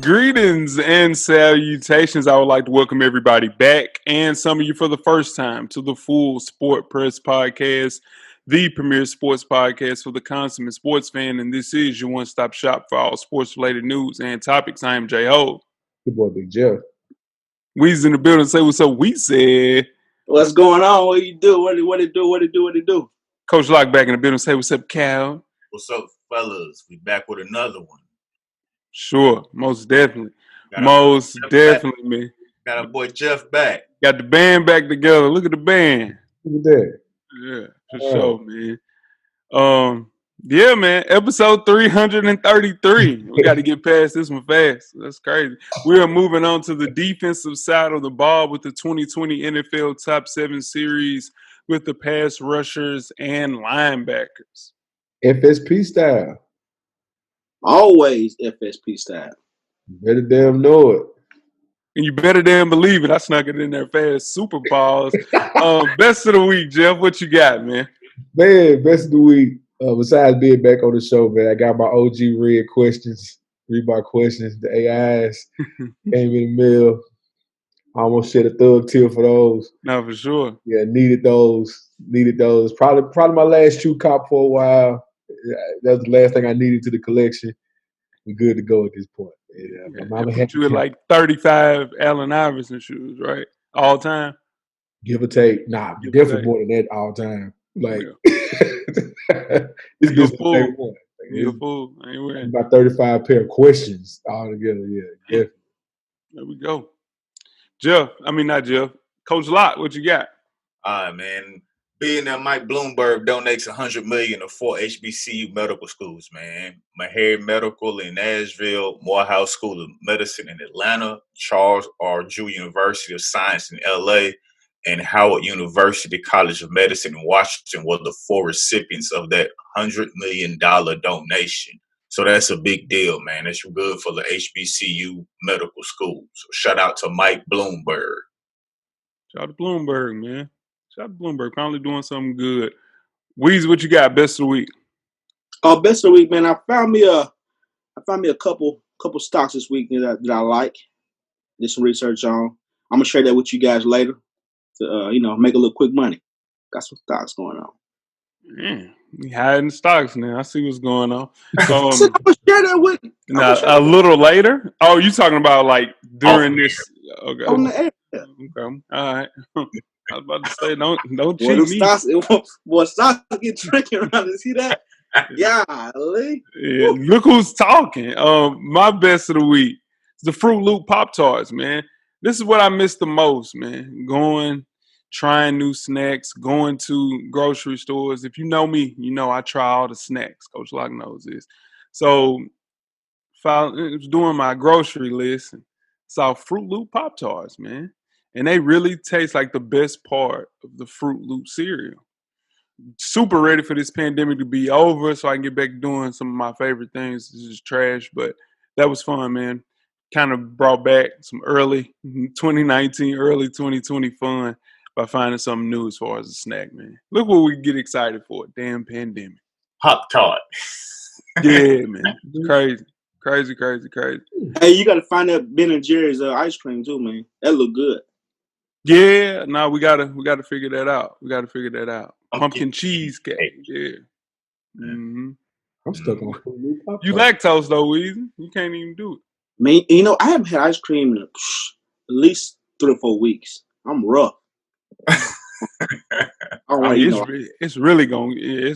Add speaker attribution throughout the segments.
Speaker 1: Greetings and salutations. I would like to welcome everybody back and some of you for the first time to the Full Sport Press Podcast, the premier sports podcast for the consummate sports fan. And this is your one-stop shop for all sports-related news and topics. I am J Ho.
Speaker 2: Good boy, Big Jeff.
Speaker 1: Weezy in the building. Say what's up, Weezy.
Speaker 3: What's going on? What you do? What it do?
Speaker 1: Coach Lock back in the building. Say what's up, Cal.
Speaker 4: What's up, fellas? We back with another one.
Speaker 1: Sure, most definitely. Most definitely, man.
Speaker 4: Got our boy Jeff back.
Speaker 1: Got the band back together. Look at the band.
Speaker 2: Look at that.
Speaker 1: Yeah, for sure, man. Yeah, man. Episode 333. We got to get past this one fast. That's crazy. We are moving on to the defensive side of the ball with the 2020 NFL Top 7 series with the Pass Rushers and Linebackers.
Speaker 2: FSP style.
Speaker 3: Always FSP style.
Speaker 2: You better damn know it.
Speaker 1: And you better damn believe it. I snuck it in there fast. Super Balls. Best of the week, Jeff. What you got, man?
Speaker 2: Man, best of the week. Besides being back on the show, man, I got my OG read my questions. The AIs came in the mail. I almost shed a thug tear for those.
Speaker 1: No, for sure.
Speaker 2: Yeah, needed those. Probably my last shoe cop for a while. That was the last thing I needed to the collection. We're good to go at this point.
Speaker 1: Yeah, you had like 35 Allen Iverson shoes, right? All time?
Speaker 2: Give or take. Nah, definitely more than that all time. Like, it's good for everyone.
Speaker 1: You're a fool.
Speaker 2: About 35 pair of questions all together. Yeah, definitely.
Speaker 1: There we go. Not Jeff. Coach Lott, what you got?
Speaker 4: All right, man. Billionaire Mike Bloomberg donates $100 million to 4 HBCU medical schools, man. Meharry Medical in Nashville, Morehouse School of Medicine in Atlanta, Charles R. Drew University of Science in LA, and Howard University College of Medicine in Washington were the 4 recipients of that $100 million donation. So that's a big deal, man. It's good for the HBCU medical schools. So shout out to Mike Bloomberg.
Speaker 1: Shout out to Bloomberg, man. Shout out to Bloomberg. Finally doing something good. Weezy, what you got? Best of the week.
Speaker 3: Best of the week, man. I found me a couple stocks this week that I like. Did some research on. I'm gonna share that with you guys later to make a little quick money. Got some stocks going on.
Speaker 1: Man, we hiding stocks now. I see what's going on.
Speaker 3: I'm gonna share that with you.
Speaker 1: Now, a little later. Oh, you talking about like during this? Okay.
Speaker 3: On the air.
Speaker 1: Okay. All right. I was about to say, don't cheat me.
Speaker 3: Stocks get tricky around. You see that? Yeah.
Speaker 1: Look who's talking. My best of the week is the Fruit Loop Pop-Tarts, man. This is what I miss the most, man. Trying new snacks, going to grocery stores. If you know me, you know I try all the snacks. Coach Lock knows this. So I was doing my grocery list and saw Fruit Loop Pop-Tarts, man. And they really taste like the best part of the Fruit Loop cereal. Super ready for this pandemic to be over so I can get back to doing some of my favorite things. This is trash, but that was fun, man. Kind of brought back some early 2019, early 2020 fun by finding something new as far as a snack, man. Look what we get excited for. Damn pandemic.
Speaker 4: Pop-Tart.
Speaker 1: Yeah, man. Crazy. Crazy.
Speaker 3: Hey, you got to find that Ben & Jerry's ice cream too, man. That look good.
Speaker 1: Yeah, no, we gotta figure that out. Pumpkin cheesecake. Yeah. Mm-hmm.
Speaker 2: I'm stuck on Fruit Loop Pop-Tarts.
Speaker 1: You lactose though, Weezy. You can't even do it.
Speaker 3: Man, I haven't had ice cream in at least 3 or 4 weeks. I'm rough.
Speaker 1: It's really gonna. Yeah,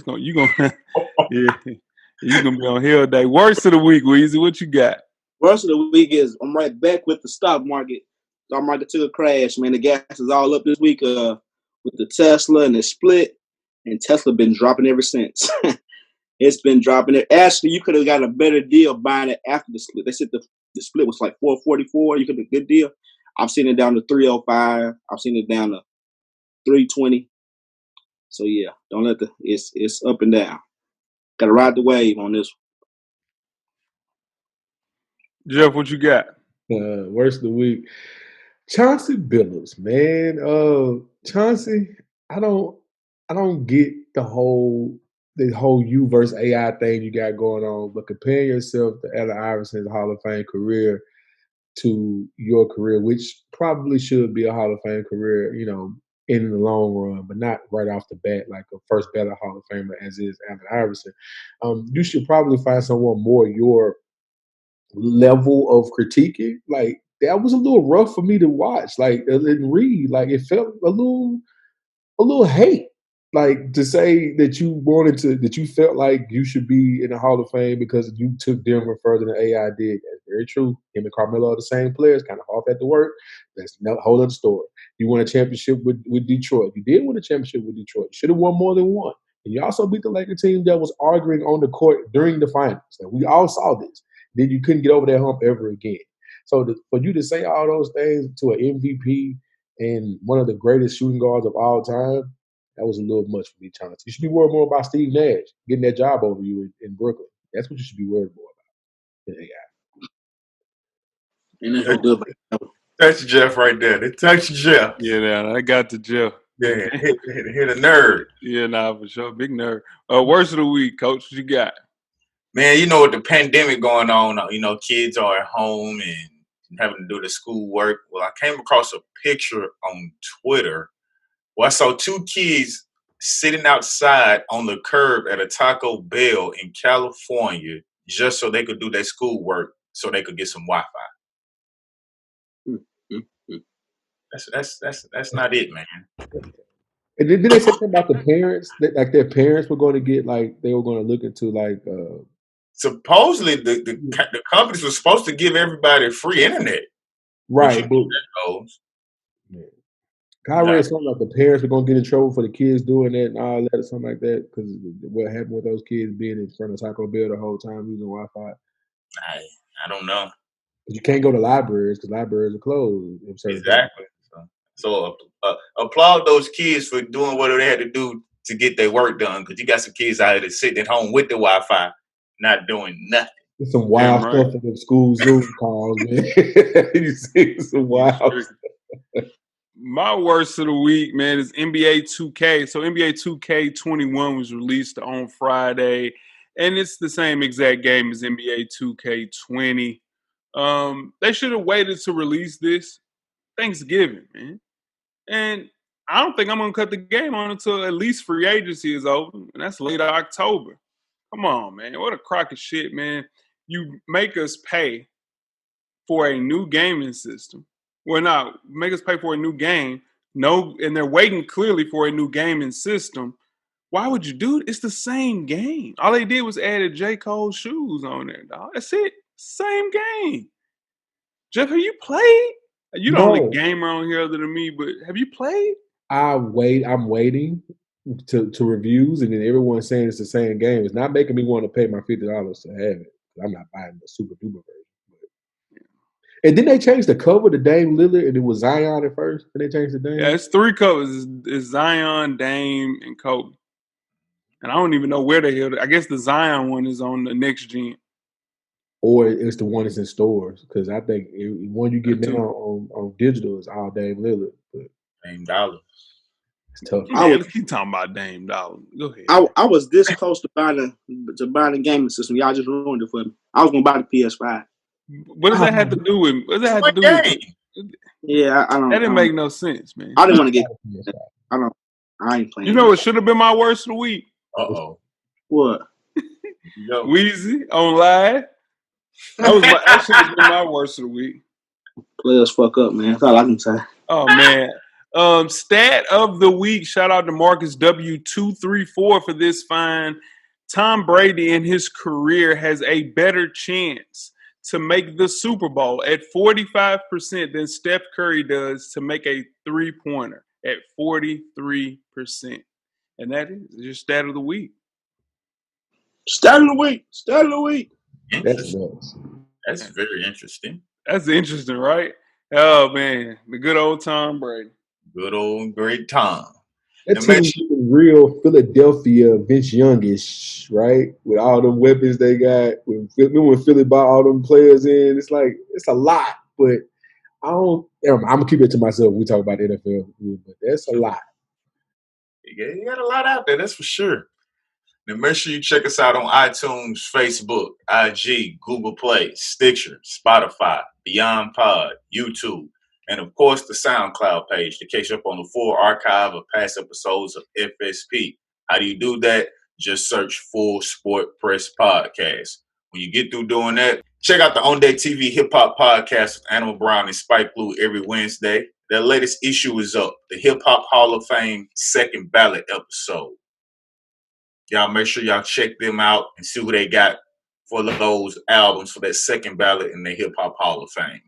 Speaker 1: you're gonna be on hell day. Worst of the week, Weezy. What you got?
Speaker 3: Worst of the week is I'm right back with the stock market. Stock market took a crash, man. The gas is all up this week with the Tesla and the split, and Tesla been dropping ever since. It's been dropping it. Actually, you could have got a better deal buying it after the split. They said the split was like $4.44. You could have a good deal. I've seen it down to $3.05. I've seen it down to $3.20. So yeah, don't let it's up and down. Got to ride the wave on this
Speaker 1: one. Jeff, what you got?
Speaker 2: Worst of the week. Chauncey Billups, man. Chauncey, I don't get the whole you versus AI thing you got going on, but comparing yourself to Allen Iverson's Hall of Fame career to your career, which probably should be a Hall of Fame career, in the long run, but not right off the bat like a first ballot Hall of Famer as is Allen Iverson. You should probably find someone more your level of critiquing. Like that was a little rough for me to watch, like and read. Like it felt a little hate. Like to say that that you felt like you should be in the Hall of Fame because you took Denver further than AI did. That's very true. Him and Carmelo are the same players, kind of off at the work. That's no whole other story. You won a championship with Detroit. You did win a championship with Detroit. You should have won more than one. And you also beat the Lakers team that was arguing on the court during the finals. Like we all saw this. Then you couldn't get over that hump ever again. So for you to say all those things to an MVP and one of the greatest shooting guards of all time, that was a little much for me, Chauncey. You should be worried more about Steve Nash getting that job over you in Brooklyn. That's what you should be worried more about than AI.
Speaker 3: And then he'll do it.
Speaker 4: Touch Jeff right there. They touch Jeff.
Speaker 1: Yeah, I got the Jeff.
Speaker 4: Yeah, hit a nerd.
Speaker 1: Yeah, for sure. Big nerd. Worst of the week, Coach. What you got?
Speaker 4: Man, with the pandemic going on, kids are at home and having to do the school work. Well, I came across a picture on Twitter where I saw two kids sitting outside on the curb at a Taco Bell in California just so they could do their school work so they could get some Wi-Fi. That's not it, man.
Speaker 2: And then they say something about the parents, that like their parents were going to get they were going to look into
Speaker 4: supposedly the companies were supposed to give everybody free internet.
Speaker 2: Right. But I read
Speaker 4: Yeah.
Speaker 2: something like the parents were going to get in trouble for the kids doing that and all that or something like that because what happened with those kids being in front of Taco Bell the whole time using Wi-Fi.
Speaker 4: I don't know.
Speaker 2: You can't go to libraries because libraries are closed.
Speaker 4: Exactly. So applaud those kids for doing what they had to do to get their work done because you got some kids out there sitting at home with the Wi-Fi not doing nothing.
Speaker 2: There's some wild stuff in the school Zoom calls, man. You see some wild stuff.
Speaker 1: My worst of the week, man, is NBA 2K. So NBA 2K21 was released on Friday, and it's the same exact game as NBA 2K20. They should have waited to release this Thanksgiving, man. And I don't think I'm going to cut the game on until at least free agency is over, and that's late October. Come on, man. What a crock of shit, man. You make us pay for a new gaming system. Well, not make us pay for a new game. No, and they're waiting clearly for a new gaming system. Why would you do it? It's the same game. All they did was added J. Cole's shoes on there, dog. That's it. Same game. Jeff, have you played? You the only gamer on here other than me, but have you played?
Speaker 2: I'm waiting to reviews, and then everyone's saying it's the same game. It's not making me want to pay my $50 to have it. I'm not buying the super duper version. And then they changed the cover to Dame Lillard, and it was Zion at first. And they changed the Dame.
Speaker 1: Yeah, it's 3 covers. It's Zion, Dame, and Kobe. And I don't even know where the hell. I guess the Zion one is on the next gen.
Speaker 2: Or it's the one that's in stores, because I think when you get now on digital, it's all Dame Lillard. But
Speaker 4: Dame Dollar.
Speaker 2: It's tough.
Speaker 1: Let's keep talking about Dame Dollar. Go ahead.
Speaker 3: I was this close to buying the gaming system. Y'all just ruined it for me. I was gonna buy the PS5.
Speaker 1: What does that have to do with? What does that have to do with?
Speaker 3: Yeah, I don't.
Speaker 1: That didn't make no sense, man.
Speaker 3: I didn't want to get. I ain't playing.
Speaker 1: You know what should have been my worst of the week?
Speaker 3: What?
Speaker 1: Weezy on live. That should have been my worst of the week.
Speaker 3: Players fuck up, man. That's all I can say.
Speaker 1: Oh man. Stat of the week. Shout out to Marcus W234 for this find. Tom Brady in his career has a better chance to make the Super Bowl at 45% than Steph Curry does to make a 3-pointer at 43%. And that is your stat of the week.
Speaker 3: Stat of the week.
Speaker 4: That's very interesting.
Speaker 1: That's interesting, right? Oh, man. The good old Tom Brady.
Speaker 4: Good old great Tom.
Speaker 2: That team's real Philadelphia Vince Youngish, right? With all them weapons they got. When Philly bought all them players in, it's like, it's a lot. But I'm going to keep it to myself when we talk about the NFL. But that's a lot.
Speaker 4: You got a lot out there, that's for sure. Now make sure you check us out on iTunes, Facebook, IG, Google Play, Stitcher, Spotify, Beyond Pod, YouTube, and of course the SoundCloud page to catch up on the full archive of past episodes of FSP. How do you do that? Just search Full Sport Press Podcast. When you get through doing that, check out the On Day TV Hip Hop Podcast with Animal Brown and Spike Blue every Wednesday. Their latest issue is up, the Hip Hop Hall of Fame second ballot episode. Y'all make sure y'all check them out and see who they got for those albums for that second ballot in the Hip Hop Hall of Fame.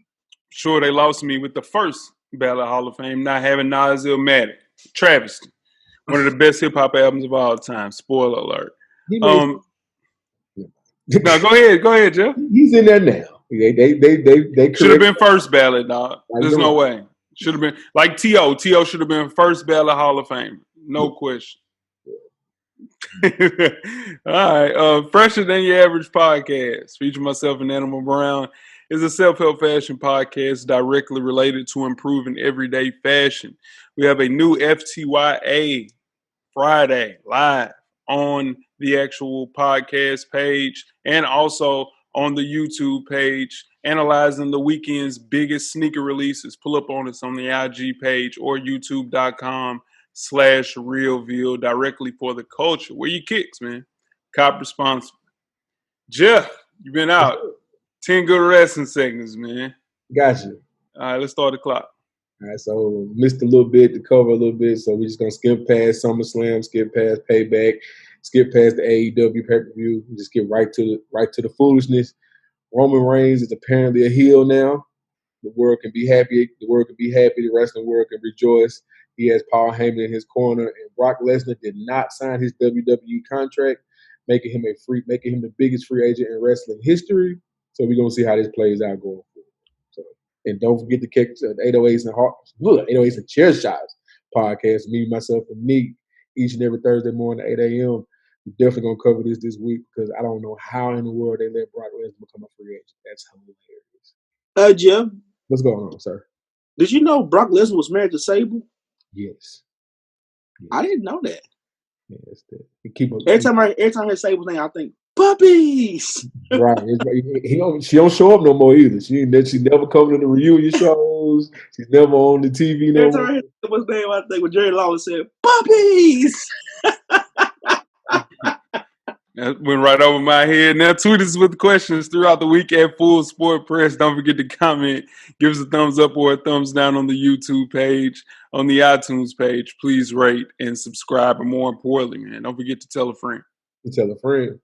Speaker 1: Sure, they lost me with the first ballot Hall of Fame, not having Nas Illmatic. Travesty. One of the best hip hop albums of all time. Spoiler alert. No, go ahead, Jeff.
Speaker 2: He's in there now. They
Speaker 1: should have been first ballot, dog. There's no way. Should have been like T.O. T.O. should have been first ballot Hall of Fame. No question. All right. Fresher Than Your Average Podcast, featuring myself and Animal Brown, is a self-help fashion podcast directly related to improving everyday fashion. We have a new FTYA Friday live on the actual podcast page and also on the YouTube page, analyzing the weekend's biggest sneaker releases. Pull up on us on the IG page or youtube.com/RealVille directly for the culture. Where you kicks, man. Cop responsible. Jeff, you've been out. 10 good wrestling segments, man.
Speaker 2: Gotcha.
Speaker 1: All right, let's start the clock.
Speaker 2: All right, so missed a little bit to cover a little bit, so we're just gonna skip past SummerSlam, skip past Payback, skip past the AEW pay-per-view, and just get right to the foolishness. Roman Reigns is apparently a heel now. The world can be happy. The world can be happy. The wrestling world can rejoice. He has Paul Heyman in his corner, and Brock Lesnar did not sign his WWE contract, making him the biggest free agent in wrestling history. So we're gonna see how this plays out going forward. So, and don't forget to catch 808s and Chair Shots podcast. Me, myself, and Nick each and every Thursday morning at 8 a.m. We're definitely gonna cover this week because I don't know how in the world they let Brock Lesnar become a free agent. That's hilarious.
Speaker 3: Jim,
Speaker 2: what's going on, sir?
Speaker 3: Did you know Brock Lesnar was married to Sable?
Speaker 2: Yes.
Speaker 3: I didn't know that.
Speaker 2: Yeah, that's that.
Speaker 3: Every time I hear Sable's name, I think puppies.
Speaker 2: Right. She don't show up no more either. She never come to the reunion shows. She's never on the TV no more.
Speaker 3: Every time I hear Sable's name, I think when Jerry Lawler said puppies.
Speaker 1: That went right over my head. Now, tweet us with questions throughout the week at Full Sport Press. Don't forget to comment. Give us a thumbs up or a thumbs down on the YouTube page, on the iTunes page. Please rate and subscribe. And more importantly, man, don't forget to tell a friend.
Speaker 2: Tell a friend.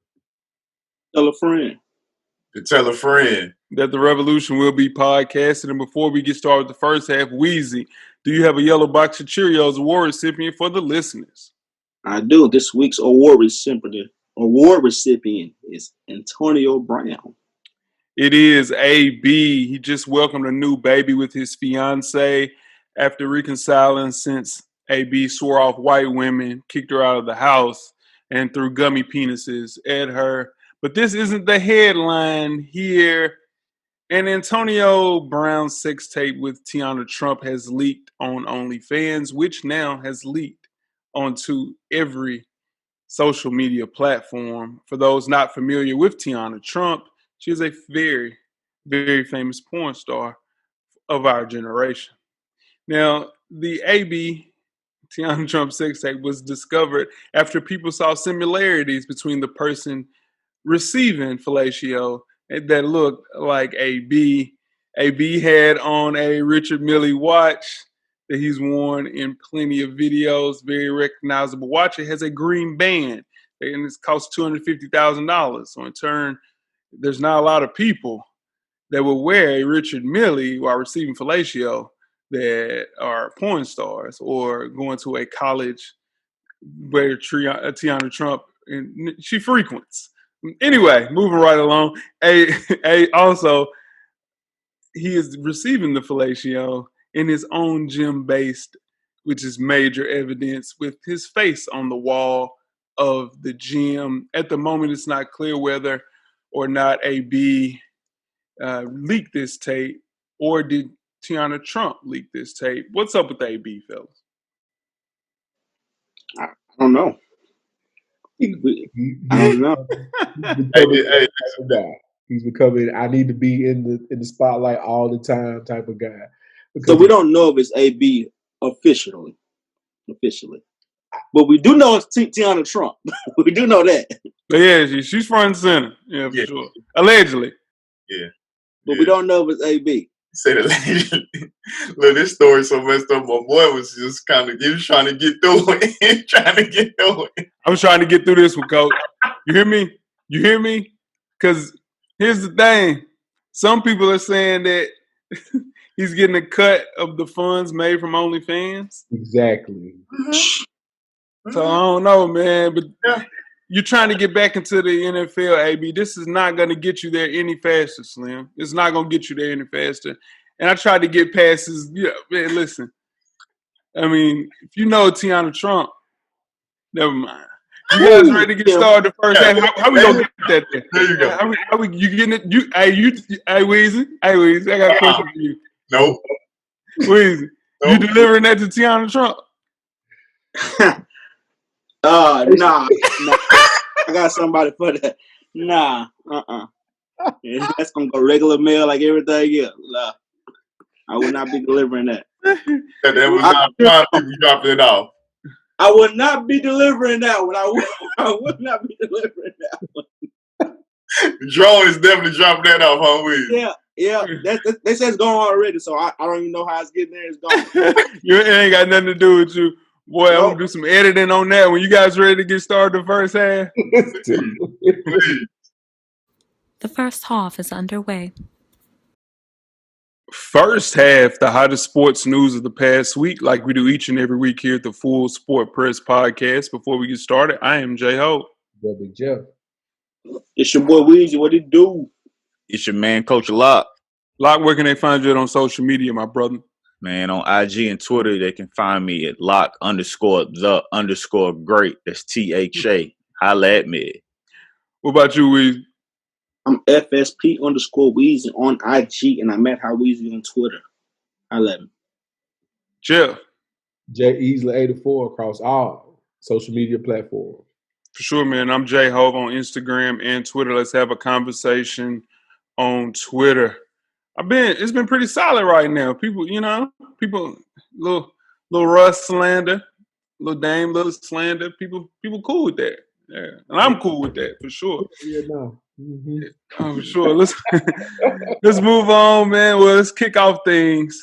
Speaker 3: Tell a friend.
Speaker 4: To tell a friend.
Speaker 1: That the revolution will be podcasted. And before we get started with the first half, Weezy, do you have a yellow box of Cheerios award recipient for the listeners?
Speaker 3: I do. This week's award recipient is Antonio Brown.
Speaker 1: It is AB. He just welcomed a new baby with his fiance after reconciling since AB swore off white women, kicked her out of the house, and threw gummy penises at her. But this isn't the headline here. And Antonio Brown's sex tape with Tiana Trump has leaked on OnlyFans, which now has leaked onto every social media platform. For those not familiar with Tiana Trump, she is a very, very famous porn star of our generation. Now, the AB Tiana Trump sex tape was discovered after people saw similarities between the person receiving fellatio that looked like AB. AB had on a Richard Mille watch that he's worn in plenty of videos, very recognizable watch. It has a green band, and it's cost $250,000. So in turn, there's not a lot of people that will wear a Richard Mille while receiving fellatio that are porn stars or going to a college where Tiana Trump, and she frequents. Anyway, moving right along. Also, he is receiving the fellatio in his own gym based, which is major evidence, with his face on the wall of the gym. At the moment, it's not clear whether or not AB leaked this tape or did Tiana Trump leak this tape. What's up with AB, fellas?
Speaker 3: I don't know. I don't know.
Speaker 2: He's becoming that type of guy. He's becoming. I need to be in the spotlight all the time type of guy.
Speaker 3: So we don't know if it's AB officially, but we do know it's Tiana Trump. We do know that.
Speaker 1: But yeah, she's front and center. Yeah, for sure. Allegedly.
Speaker 4: Yeah.
Speaker 3: But we don't know if it's AB.
Speaker 4: Say allegedly. Look, this story so messed up. My boy was just kind of trying to get through it.
Speaker 1: I was trying to get through this one, Coach. You hear me? Because here's the thing. Some people are saying that he's getting a cut of the funds made from OnlyFans.
Speaker 2: Exactly.
Speaker 1: So I don't know, man. But you're trying to get back into the NFL, AB. This is not going to get you there any faster, Slim. It's not going to get you there any faster. And I tried to get past his, man, listen. I mean, if you know Tiana Trump, never mind. You guys ready to get started the first half? How we gonna get that there?
Speaker 4: There you go.
Speaker 1: How we you getting it? Hey Weezy, I got a question for you.
Speaker 4: Nope.
Speaker 1: Weezy, you delivering that to Tiana Trump?
Speaker 3: Nah. I got somebody for that. Nah, Yeah, that's gonna go regular mail like everything else. Nah, I would not be delivering that.
Speaker 4: That Amazon Prime people dropping it off.
Speaker 3: I would not be delivering that one. I would not be delivering that one.
Speaker 4: Drone is definitely dropping that off, huh, Weezy?
Speaker 3: Yeah. They say it's gone already, so I don't even know how it's getting there. It's gone.
Speaker 1: It ain't got nothing to do with you. Boy, I'm going to do some editing on that. When you guys ready to get started the first half?
Speaker 5: The first half is underway.
Speaker 1: First half, the hottest sports news of the past week, like we do each and every week here at the Full Sport Press Podcast. Before we get started, I am J Ho.
Speaker 2: Big Jeff.
Speaker 3: It's your boy Weezy. What it do?
Speaker 4: It's your man, Coach Lock.
Speaker 1: Lock, where can they find you on social media, my brother?
Speaker 4: Man, on IG and Twitter, they can find me at Lock_the_great. That's THA. Holla at me.
Speaker 1: What about you, Weezy?
Speaker 3: I'm FSP_Weezy on IG, and I'm at How Weezy on Twitter. Holla at me.
Speaker 1: Jeff.
Speaker 2: J Easley 84 across all social media platforms.
Speaker 1: For sure, man. I'm J Hove on Instagram and Twitter. Let's have a conversation on Twitter. It's been pretty solid right now. People, little Russ slander, little Dame, little slander. People cool with that. Yeah, and I'm cool with that for sure.
Speaker 2: Yeah, no. Mm-hmm.
Speaker 1: For sure. Let's move on, man. Well, let's kick off things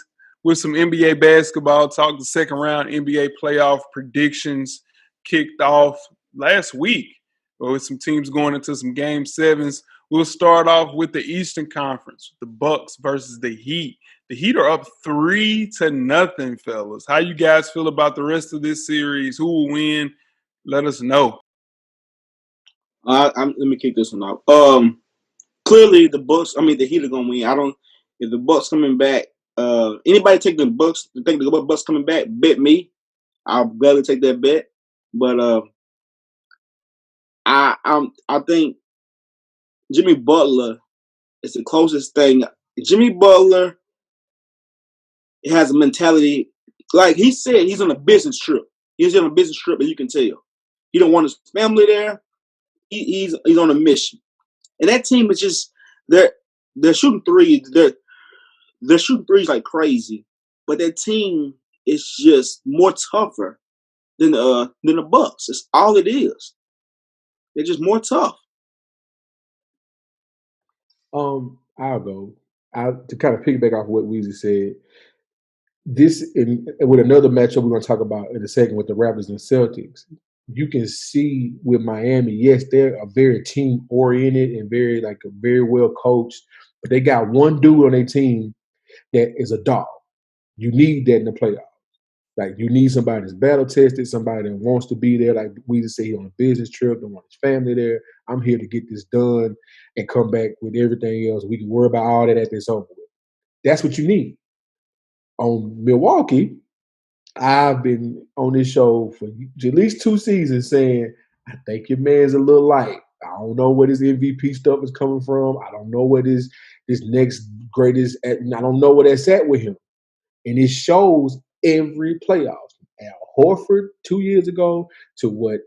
Speaker 1: with some NBA basketball talk. The second round NBA playoff predictions kicked off last week with some teams going into some game sevens. We'll start off with the Eastern Conference, the Bucks versus the Heat. The Heat are up 3-0, fellas. How you guys feel about the rest of this series? Who will win? Let us know.
Speaker 3: Let me kick this one off. Clearly the Heat are gonna win. If the Bucks coming back, anybody take the Bucks coming back, bet me. I'll gladly take that bet. But I think Jimmy Butler is the closest thing. Jimmy Butler has a mentality, like he said, he's on a business trip. He's on a business trip, and you can tell. He don't want his family there. He's on a mission. And that team is just they're shooting threes. They're shooting threes like crazy. But that team is just more tougher than the Bucks. It's all it is. They're just more tough.
Speaker 2: I'll go. To kind of piggyback off what Weezy said. With another matchup we're going to talk about in a second with the Raptors and Celtics. You can see with Miami, yes, they're a very team oriented and very well coached, but they got one dude on their team that is a dog. You need that in the playoffs. Like you need somebody that's battle tested, somebody that wants to be there. Like we just say, he's on a business trip, don't want his family there. I'm here to get this done and come back with everything else. We can worry about all that at this over with. That's what you need. On Milwaukee, I've been on this show for at least 2 seasons saying, I think your man's a little light. I don't know where this MVP stuff is coming from. I don't know where this next greatest – I don't know where that's at with him. And it shows every playoff. Al Horford 2 years ago to what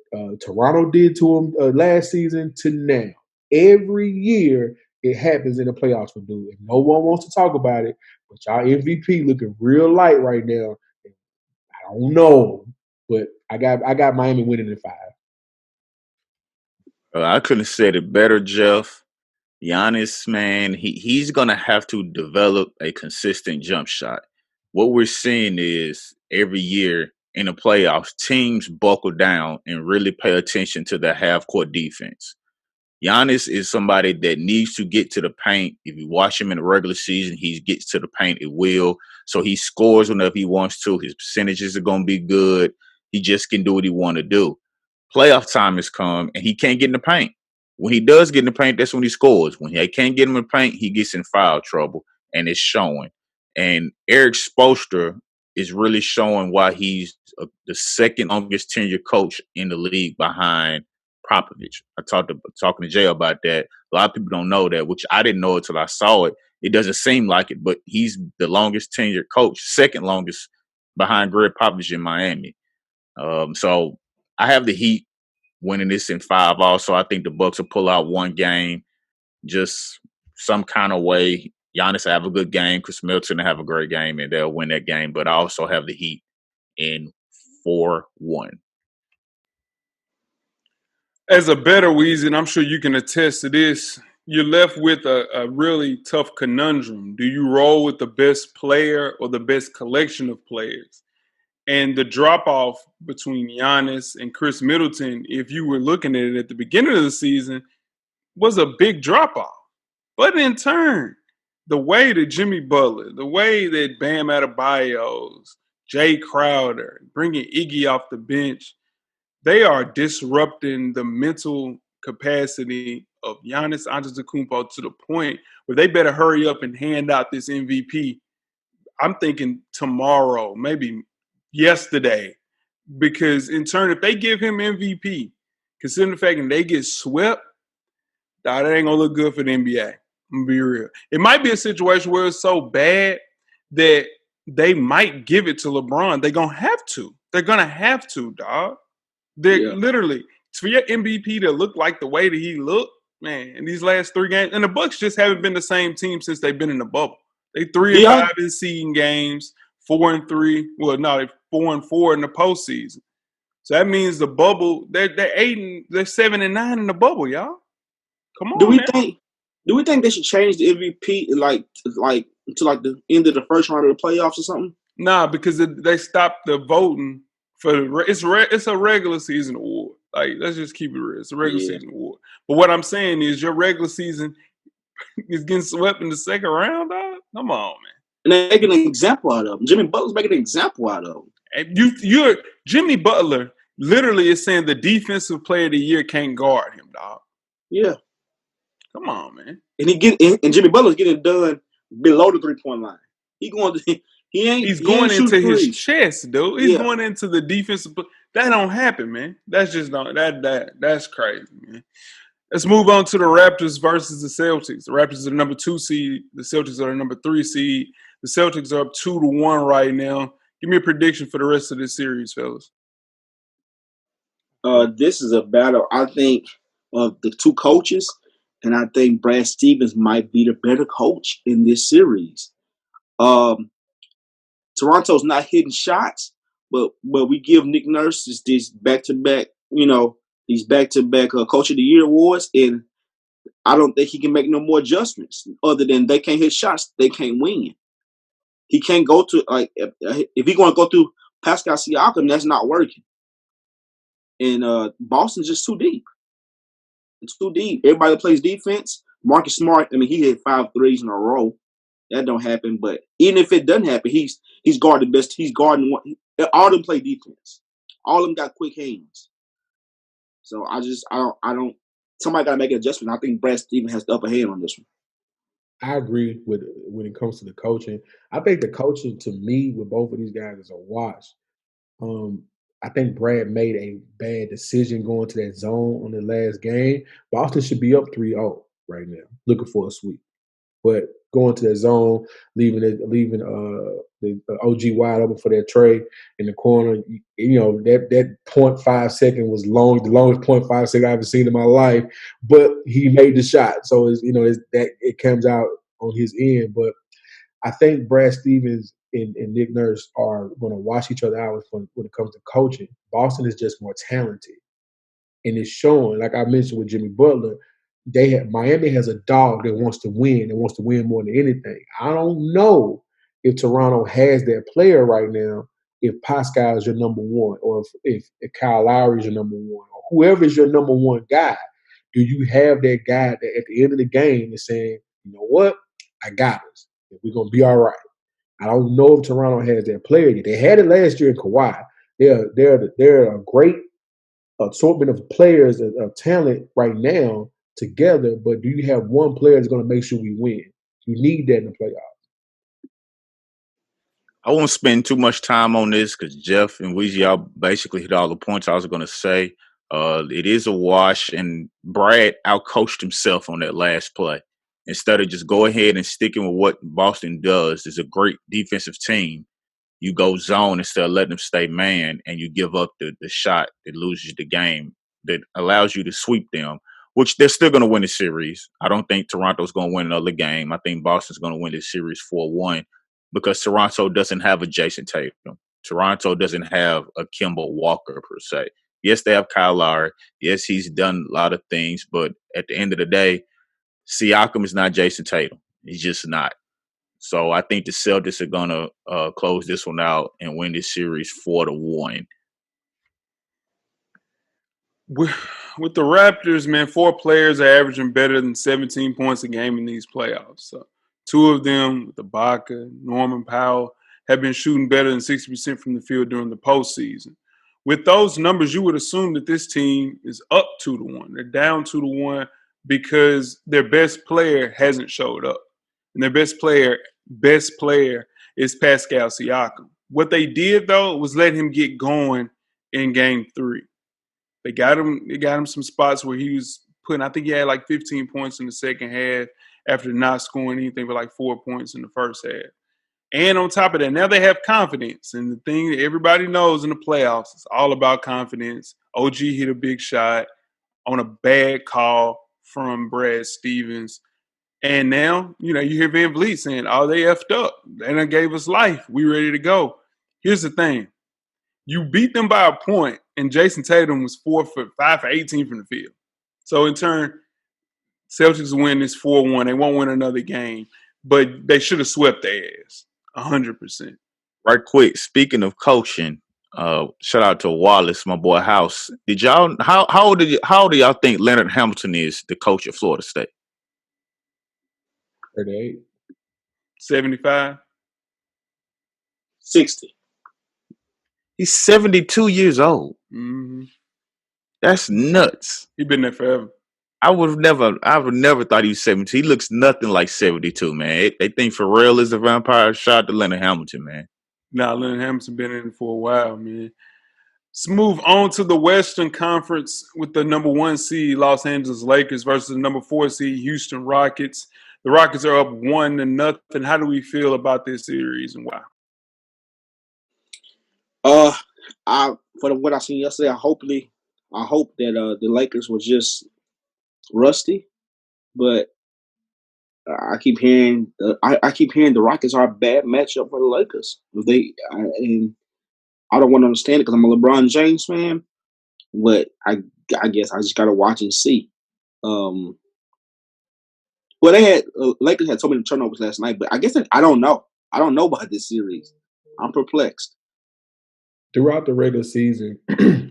Speaker 2: Toronto did to him last season to now. Every year it happens in the playoffs for dude. And no one wants to talk about it, but y'all MVP looking real light right now. I don't know, but I got Miami winning in 5.
Speaker 4: I couldn't have said it better, Jeff. Giannis, man, he's gonna have to develop a consistent jump shot. What we're seeing is every year in the playoffs, teams buckle down and really pay attention to their half court defense. Giannis is somebody that needs to get to the paint. If you watch him in the regular season, he gets to the paint at will. So he scores whenever he wants to. His percentages are going to be good. He just can do what he want to do. Playoff time has come, and he can't get in the paint. When he does get in the paint, that's when he scores. When he can't get him in the paint, he gets in foul trouble, and it's showing. And Eric Spoelstra is really showing why he's the second longest tenured coach in the league behind Popovich. Talking to Jay about that. A lot of people don't know that, which I didn't know until I saw it. It doesn't seem like it, but he's the longest tenured coach, second longest behind Greg Popovich in Miami. So I have the Heat winning this in 5. Also, I think the Bucks will pull out one game, just some kind of way. Giannis will have a good game. Chris Middleton will have a great game, and they'll win that game. But I also have the Heat in 4-1.
Speaker 1: As a better Weezy, and I'm sure you can attest to this, you're left with a really tough conundrum. Do you roll with the best player or the best collection of players? And the drop-off between Giannis and Chris Middleton, if you were looking at it at the beginning of the season, was a big drop-off. But in turn, the way that Jimmy Butler, the way that Bam Adebayo's, Jay Crowder, bringing Iggy off the bench, they are disrupting the mental capacity of Giannis Antetokounmpo to the point where they better hurry up and hand out this MVP. I'm thinking tomorrow, maybe yesterday, because in turn, if they give him MVP, considering the fact that they get swept, that ain't gonna look good for the NBA. I'm gonna be real. It might be a situation where it's so bad that they might give it to LeBron. They're gonna have to. They're gonna have to, dog. They're literally for your MVP to look like the way that he looked, man, in these last 3 games. And the Bucks just haven't been the same team since they've been in the bubble. They 3-5 in seeding games, 4-3. Well, no, they're 4-4 in the postseason. So that means the bubble, they're 7-9 in the bubble, y'all. Come on, man.
Speaker 3: Do we think they should change the MVP like to like the end of the first round of the playoffs or something?
Speaker 1: Nah, because they stopped the voting for it's a regular season award. Like, let's just keep it real. It's a regular season award. But what I'm saying is your regular season is getting swept in the second round, dog. Come on, man.
Speaker 3: And they're making an example out of him. Jimmy Butler's making an example out of him.
Speaker 1: And you're Jimmy Butler literally is saying the defensive player of the year can't guard him, dog.
Speaker 3: Yeah.
Speaker 1: Come on, man.
Speaker 3: And Jimmy Butler's getting done below the 3-point line. He's going
Speaker 1: into his chest, dude. He's going into the defensive. That don't happen, man. That's just not that's crazy, man. Let's move on to the Raptors versus the Celtics. The Raptors are the number 2 seed. The Celtics are the number 3 seed. The Celtics are up 2-1 right now. Give me a prediction for the rest of this series, fellas.
Speaker 3: This is a battle, I think, of the 2 coaches, and I think Brad Stevens might be the better coach in this series. Toronto's not hitting shots, but we give Nick Nurse these back-to-back, these back-to-back Coach of the Year awards, and I don't think he can make no more adjustments other than they can't hit shots, they can't win. He can't go to if he's going to go through Pascal Siakam, that's not working. And Boston's just too deep. It's too deep. Everybody plays defense. Marcus Smart, I mean, he hit 5 threes in a row. That don't happen. But even if it doesn't happen, he's guarding the best. He's guarding one. All of them play defense. All of them got quick hands. So I don't. Somebody got to make an adjustment. I think Brad Stevens has the upper hand on this one.
Speaker 2: I agree with when it comes to the coaching. I think the coaching, to me, with both of these guys is a wash. I think Brad made a bad decision going to that zone on the last game. Boston should be up 3-0 right now, looking for a sweep. But going to that zone, leaving the OG wide open for that tray in the corner. You know, that 0.5 second was the longest 0.5 second I've ever seen in my life. But he made the shot, so it comes out on his end. But I think Brad Stevens and Nick Nurse are going to wash each other out when it comes to coaching. Boston is just more talented, and it's showing. Like I mentioned with Jimmy Butler, Miami has a dog that wants to win and wants to win more than anything. I don't know if Toronto has that player right now. If Pascal is your number one, or if Kyle Lowry is your number one, or whoever is your number one guy, do you have that guy that at the end of the game is saying, you know what, I got us. We're gonna be all right. I don't know if Toronto has that player yet. They had it last year in Kawhi. They're a great assortment of players of talent right now together, but do you have one player that's going to make sure we win? You need that in the playoffs.
Speaker 4: I won't spend too much time on this because Jeff and Weezy, y'all basically hit all the points I was going to say. It is a wash, and Brad outcoached himself on that last play. Instead of just go ahead and sticking with what Boston does, is a great defensive team. You go zone instead of letting them stay man, and you give up the shot that loses the game that allows you to sweep them, which they're still going to win the series. I don't think Toronto's going to win another game. I think Boston's going to win this series 4-1 because Toronto doesn't have a Jason Tatum. Toronto doesn't have a Kemba Walker per se. Yes, they have Kyle Lowry. Yes, he's done a lot of things, but at the end of the day, Siakam is not Jason Tatum. He's just not. So I think the Celtics are gonna close this one out and win this series 4-1.
Speaker 1: With the Raptors, man, 4 players are averaging better than 17 points a game in these playoffs. So 2 of them, Ibaka, Norman Powell, have been shooting better than 60% from the field during the postseason. With those numbers, you would assume that this team is up 2-1. They're down 2-1 because their best player hasn't showed up. And their best player is Pascal Siakam. What they did, though, was let him get going in game 3. They got him some spots where he was putting, I think he had like 15 points in the second half after not scoring anything but like 4 points in the first half. And on top of that, now they have confidence. And the thing that everybody knows in the playoffs, it's all about confidence. OG hit a big shot on a bad call from Brad Stevens. And now, you hear Van Vliet saying, oh, they effed up. They done gave us life. We ready to go. Here's the thing. You beat them by a point, and Jason Tatum was 5 for 18 from the field. So in turn, Celtics win this 4-1. They won't win another game, but they should have swept their ass 100%.
Speaker 4: Right quick, speaking of coaching, shout out to Wallace, my boy House. Did y'all how old do y'all think Leonard Hamilton is, the coach at Florida State?
Speaker 2: 38.
Speaker 1: 75.
Speaker 3: 60.
Speaker 4: He's 72 years old.
Speaker 1: Mm-hmm.
Speaker 4: That's nuts.
Speaker 1: He's been there forever.
Speaker 4: I would have never thought he was 72. He looks nothing like 72, man. They think Pharrell is a vampire. Shout out to Leonard Hamilton, man.
Speaker 1: Nah, Leonard Hamilton been in it for a while, man. Let's move on to the Western Conference with the number 1 seed Los Angeles Lakers versus the number 4 seed Houston Rockets. The Rockets are up 1-0. How do we feel about this series and why?
Speaker 3: For what I seen yesterday, I hope that the Lakers were just rusty, but I keep hearing the Rockets are a bad matchup for the Lakers. And I don't want to understand it because I'm a LeBron James fan, but I guess I just gotta watch and see. Well, Lakers had so many turnovers last night, but I guess I don't know. I don't know about this series. I'm perplexed.
Speaker 2: Throughout the regular season,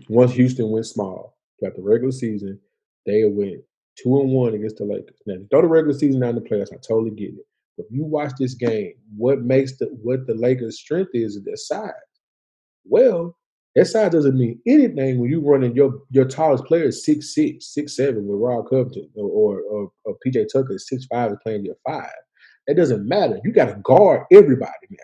Speaker 2: once Houston went small, throughout the regular season, they went 2-1 against the Lakers. Now, throw the regular season out in the playoffs, I totally get it. But if you watch this game, what the Lakers' strength is their size. Well, that size doesn't mean anything when you running your tallest player is 6'6", 6'7", with Rob Covington or PJ Tucker is 6'5" and playing your 5. That doesn't matter. You got to guard everybody now.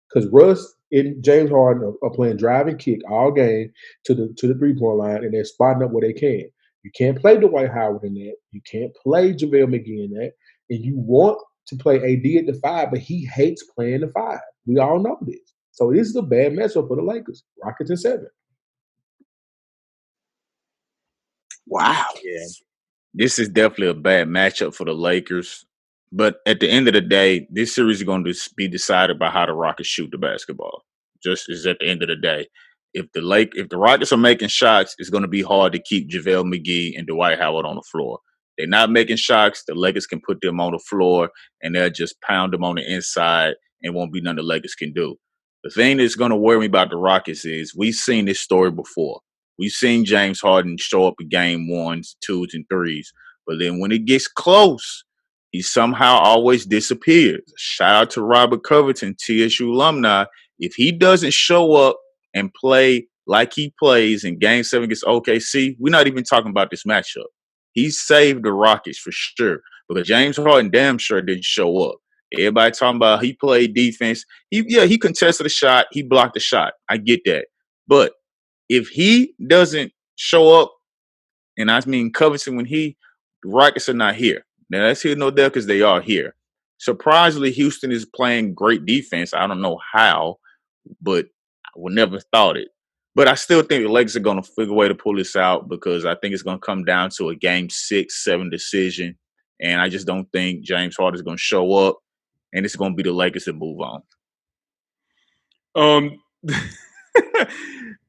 Speaker 2: Because Russ and James Harden are playing drive and kick all game to the 3-point line, and they're spotting up where they can. You can't play Dwight Howard in that. You can't play JaVale McGee in that. And you want to play AD at the 5, but he hates playing the 5. We all know this. So this is a bad matchup for the Lakers. Rockets in 7.
Speaker 3: Wow.
Speaker 4: Yeah. This is definitely a bad matchup for the Lakers. But at the end of the day, this series is going to be decided by how the Rockets shoot the basketball. Just as at the end of the day. If the Rockets are making shots, it's going to be hard to keep JaVale McGee and Dwight Howard on the floor. They're not making shots, the Lakers can put them on the floor and they'll just pound them on the inside and won't be nothing the Lakers can do. The thing that's going to worry me about the Rockets is we've seen this story before. We've seen James Harden show up in game 1s, 2s, and 3s. But then when it gets close, he somehow always disappears. Shout out to Robert Covington, TSU alumni. If he doesn't show up and play like he plays in game 7 against OKC, we're not even talking about this matchup. He saved the Rockets for sure. Because James Harden damn sure didn't show up. Everybody talking about he played defense. He contested a shot. He blocked a shot. I get that. But if he doesn't show up, and I mean Covington, when the Rockets are not here. Now that's here no doubt because they are here. Surprisingly, Houston is playing great defense. I don't know how, but I would never thought it. But I still think the Lakers are going to figure a way to pull this out because I think it's going to come down to a game 6, 7 decision. And I just don't think James Harden is going to show up, and it's going to be the Lakers that move on.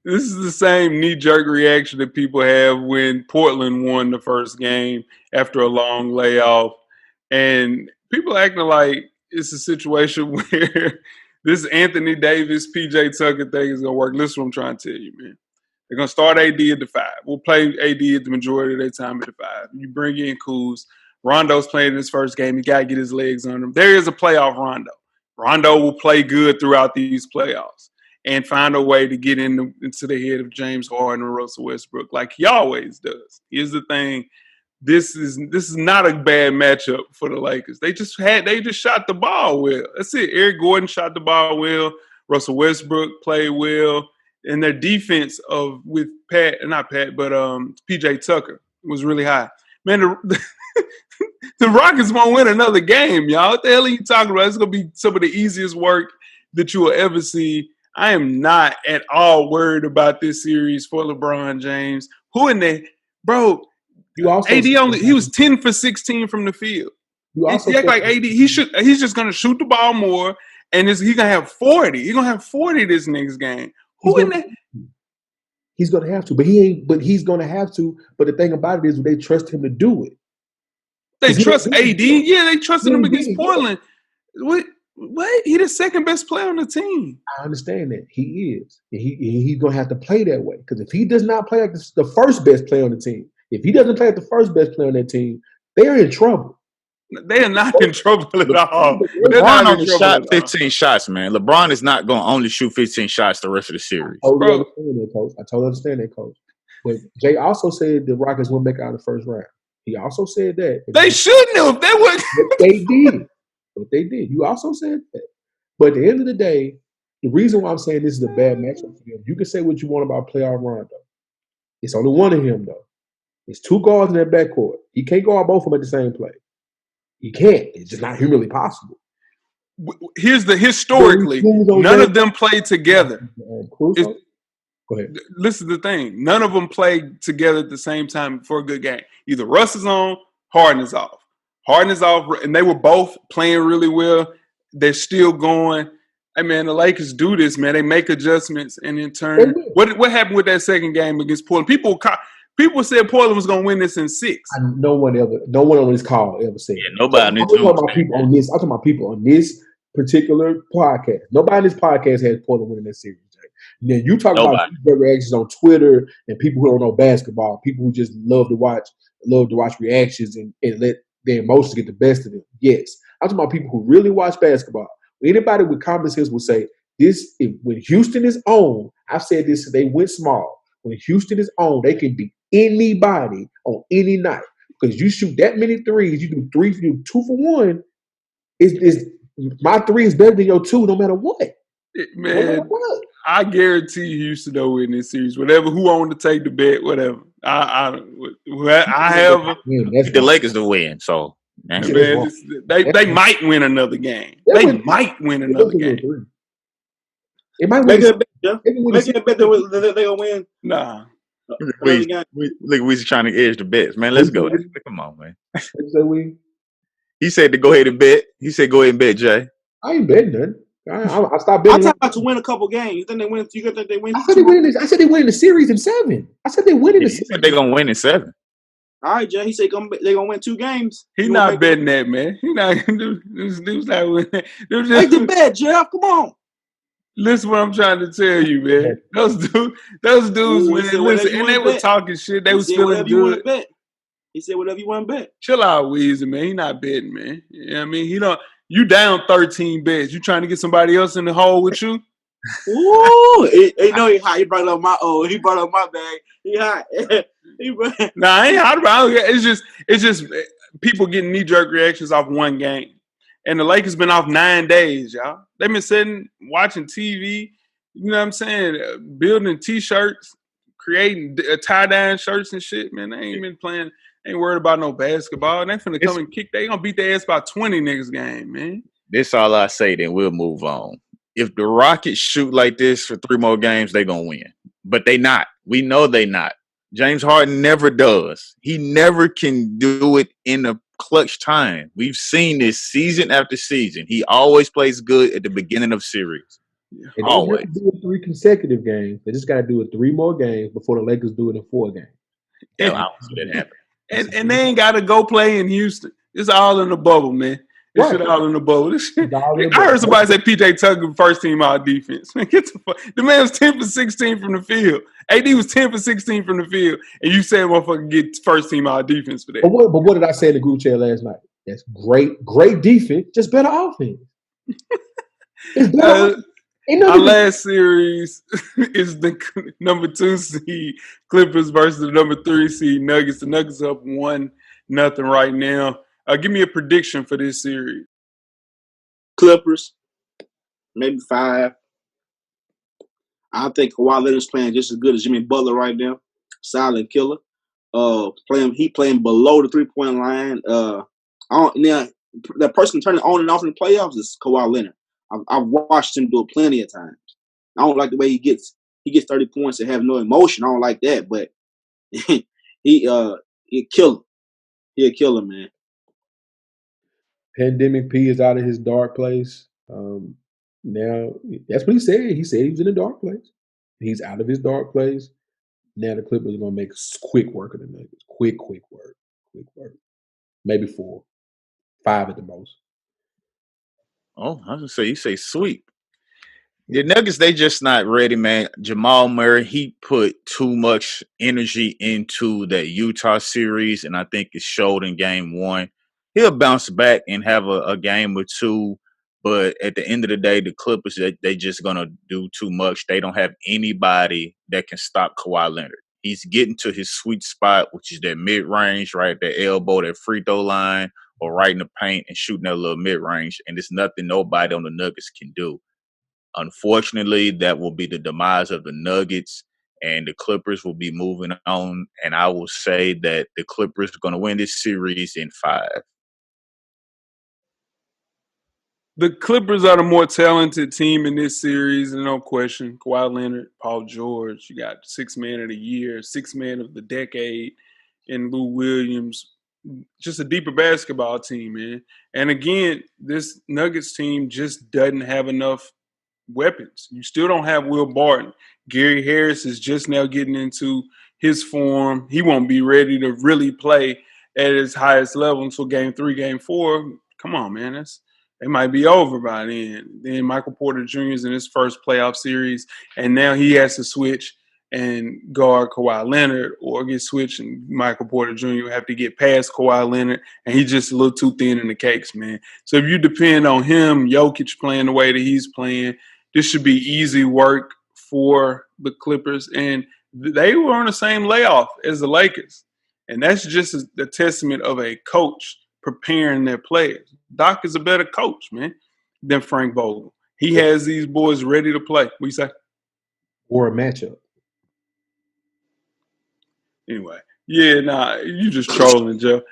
Speaker 1: This is the same knee-jerk reaction that people have when Portland won the first game after a long layoff. And people acting like it's a situation where this Anthony Davis, PJ Tucker thing is going to work. Listen to what I'm trying to tell you, man. They're going to start AD at the 5. We'll play AD at the majority of their time at the 5. You bring in Kuz. Rondo's playing his first game. He got to get his legs on him. There is a playoff Rondo. Rondo will play good throughout these playoffs and find a way to get into the head of James Harden or Russell Westbrook like he always does. Here's the thing. This is not a bad matchup for the Lakers. They just shot the ball well. That's it. Eric Gordon shot the ball well. Russell Westbrook played well. And their defense with PJ Tucker was really high. Man, the Rockets won't win another game, y'all. What the hell are you talking about? It's going to be some of the easiest work that you will ever see. I am not at all worried about this series for LeBron James. Who in there? Bro, AD he was 10 for 16 from the field. He act like AD. He's just going to shoot the ball more, and he's going to have 40. He's going to have 40 this next game. Who in there?
Speaker 2: He's going to have to, but he ain't. But he's going to have to. But the thing about it is, they trust him to do it.
Speaker 1: They trust AD. Yeah, they trusted him against Portland. What? He's the second best player on the team.
Speaker 2: I understand that. He is. He's going to have to play that way. Because if he does not play like the first best player on the team, if he doesn't play like the first best player on that team, they're in trouble.
Speaker 1: They are not in trouble at all.
Speaker 4: LeBron only shot 15 shots, man. LeBron is not going to only shoot 15 shots the rest of the series.
Speaker 2: I totally understand that, Coach. But Jay also said the Rockets will make it out of the first round. He also said that.
Speaker 1: They shouldn't have. They would.
Speaker 2: But they did. But they did. You also said that. But at the end of the day, the reason why I'm saying this is a bad matchup for him, you can say what you want about playoff Rondo. It's only one of him, though. It's 2 guards in that backcourt. He can't guard both of them at the same play. He can't. It's just not humanly possible.
Speaker 1: Here's historically, none of them played together.
Speaker 2: Go ahead.
Speaker 1: Listen to the thing. None of them played together at the same time for a good game. Either Russ is on, Harden is off. Harden is off, and they were both playing really well. They're still going. Hey, man, the Lakers do this, man. They make adjustments, and in turn, what happened with that second game against Portland? People said Portland was going to win this in 6.
Speaker 2: No one on this call ever said.
Speaker 4: Yeah, nobody.
Speaker 2: I'm talking about people on this particular podcast. Nobody on this podcast has Portland winning this series. Now you talk about reactions on Twitter and people who don't know basketball, people who just love to watch reactions and let their emotions get the best of them. Yes, I'm talking about people who really watch basketball. Anybody with common sense will say this: when Houston is on, I've said this. They went small. When Houston is on, they can beat anybody on any night because you shoot that many threes. You do 2 for 1. Is my 3 is better than your 2, no matter what.
Speaker 1: Man,
Speaker 2: no matter what.
Speaker 1: I guarantee you Houston will win this series. Whatever, who want to take the bet, whatever. I have
Speaker 4: the Lakers to win. So Man,
Speaker 2: See, that's
Speaker 1: Man,
Speaker 2: wrong.
Speaker 1: they might win another game.
Speaker 2: They
Speaker 1: They
Speaker 2: win-
Speaker 1: might win
Speaker 2: They
Speaker 1: another
Speaker 2: can win
Speaker 1: game.
Speaker 2: 3. It might win.
Speaker 3: Make it a bet, Jeff.
Speaker 2: They can win
Speaker 3: Make it a bet that they're gonna win
Speaker 1: Nah.
Speaker 3: another game.
Speaker 4: Look, Weezy trying to edge the bets, man. Let's go. Come on, man.
Speaker 2: So we.
Speaker 4: He said to go ahead and bet. He said go ahead and bet, Jay.
Speaker 2: I ain't betting nothing. I stopped
Speaker 3: I
Speaker 2: betting.
Speaker 3: talk about to win a couple games. You think they win? You think they win?
Speaker 2: I said they win. I said they win the series in 7. I said they win in
Speaker 4: He
Speaker 2: the series.
Speaker 4: said they're gonna win in 7.
Speaker 3: All right, Jay. He said they're gonna win 2 games.
Speaker 1: He's not betting that, man. He's not. Dude's not winning.
Speaker 3: Make the bet, Jeff. Come on.
Speaker 1: Listen, what I'm trying to tell you, man. Those dudes, man. Listen, and they were talking shit. They was feeling good.
Speaker 3: He said whatever you want to bet.
Speaker 1: Chill out, Weezy, man. He not betting, man. You know what I mean? He don't. You down 13 bets. You trying to get somebody else in the hole with you?
Speaker 3: Ooh, he know he hot. He brought up my bag. He hot.
Speaker 1: Nah, I ain't hot about it. It's just people getting knee-jerk reactions off one game. And the Lakers been off 9 days, y'all. They've been sitting, watching TV, you know what I'm saying, building T-shirts, creating tie-dye shirts and shit, man. They ain't been playing, ain't worried about no basketball. They finna come and kick. They gonna beat their ass by 20 niggas game, man.
Speaker 4: This all I say, then we'll move on. If the Rockets shoot like this for 3 more games, they gonna win. But they not. We know they not. James Harden never does. He never can do it in a clutch time. We've seen this season after season. He always plays good at the beginning of series.
Speaker 2: They don't have to do it 3 consecutive games. They just got to do it 3 more games before the Lakers do it in 4 games.
Speaker 4: Yeah, I don't see that happen.
Speaker 1: And they ain't got to go play in Houston. It's all in the bubble, man. This shit all in the bubble. This shit. I heard somebody say PJ Tucker first team all defense. Man, get the fuck. The man was 10 for 16 from the field. AD was 10 for 16 from the field, and you said motherfucker get first team all defense for that.
Speaker 2: But what did I say in the group chat last night? That's great defense, just better offense. It's better.
Speaker 1: Our last series is the number 2 seed Clippers versus the number 3 seed Nuggets. The Nuggets up 1-0 right now. Give me a prediction for this series.
Speaker 3: Clippers, maybe 5. I think Kawhi Leonard's playing just as good as Jimmy Butler right now. Silent killer. He playing below the 3-point line. Now the person turning on and off in the playoffs is Kawhi Leonard. I've watched him do it plenty of times. I don't like the way he gets 30 points and have no emotion. I don't like that, but he'll kill him. He'll kill him, man.
Speaker 2: Pandemic P is out of his dark place. Now, that's what he said. He said he was in a dark place. He's out of his dark place. Now the Clippers are going to make quick work of the Nuggets. Quick work. Maybe 4. 5 at the most.
Speaker 4: Oh, I was going to say, you say sweep. The Nuggets, they just not ready, man. Jamal Murray, he put too much energy into that Utah series, and I think it showed in game 1. He'll bounce back and have a game or 2, but at the end of the day, the Clippers, they just going to do too much. They don't have anybody that can stop Kawhi Leonard. He's getting to his sweet spot, which is that mid-range, right, that elbow, that free throw line, or right in the paint and shooting that little mid-range, and it's nothing nobody on the Nuggets can do. Unfortunately, that will be the demise of the Nuggets, and the Clippers will be moving on. And I will say that the Clippers are going to win this series in 5.
Speaker 1: The Clippers are the more talented team in this series, no question. Kawhi Leonard, Paul George, you got 6th man of the year, 6th man of the decade, and Lou Williams. Just a deeper basketball team, man. And again, this Nuggets team just doesn't have enough weapons. You still don't have Will Barton. Gary Harris is just now getting into his form. He won't be ready to really play at his highest level until game 3, game 4. Come on, man. They might be over by then. Then Michael Porter Jr. is in his first playoff series, and now he has to switch and guard Kawhi Leonard, or get switched, and Michael Porter Jr. will have to get past Kawhi Leonard, and he's just a little too thin in the cakes, man. So if you depend on him, Jokic playing the way that he's playing, this should be easy work for the Clippers. And they were on the same layoff as the Lakers. And that's just a testament of a coach preparing their players. Doc is a better coach, man, than Frank Vogel. He has these boys ready to play. What you say?
Speaker 2: Or a matchup.
Speaker 1: Anyway, yeah, nah, you just trolling, Joe.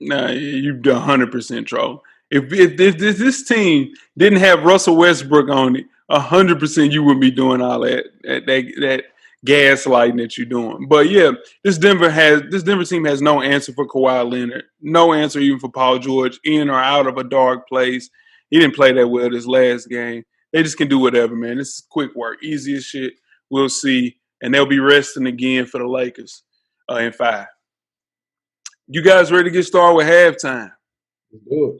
Speaker 1: Nah, you 100% troll. If this team didn't have Russell Westbrook on it, 100% you wouldn't be doing all that gaslighting that you're doing. But yeah, this Denver team has no answer for Kawhi Leonard, no answer even for Paul George, in or out of a dark place. He didn't play that well this last game. They just can do whatever, man. This is quick work, easy as shit. We'll see, and they'll be resting again for the Lakers in 5. You guys ready to get started with halftime?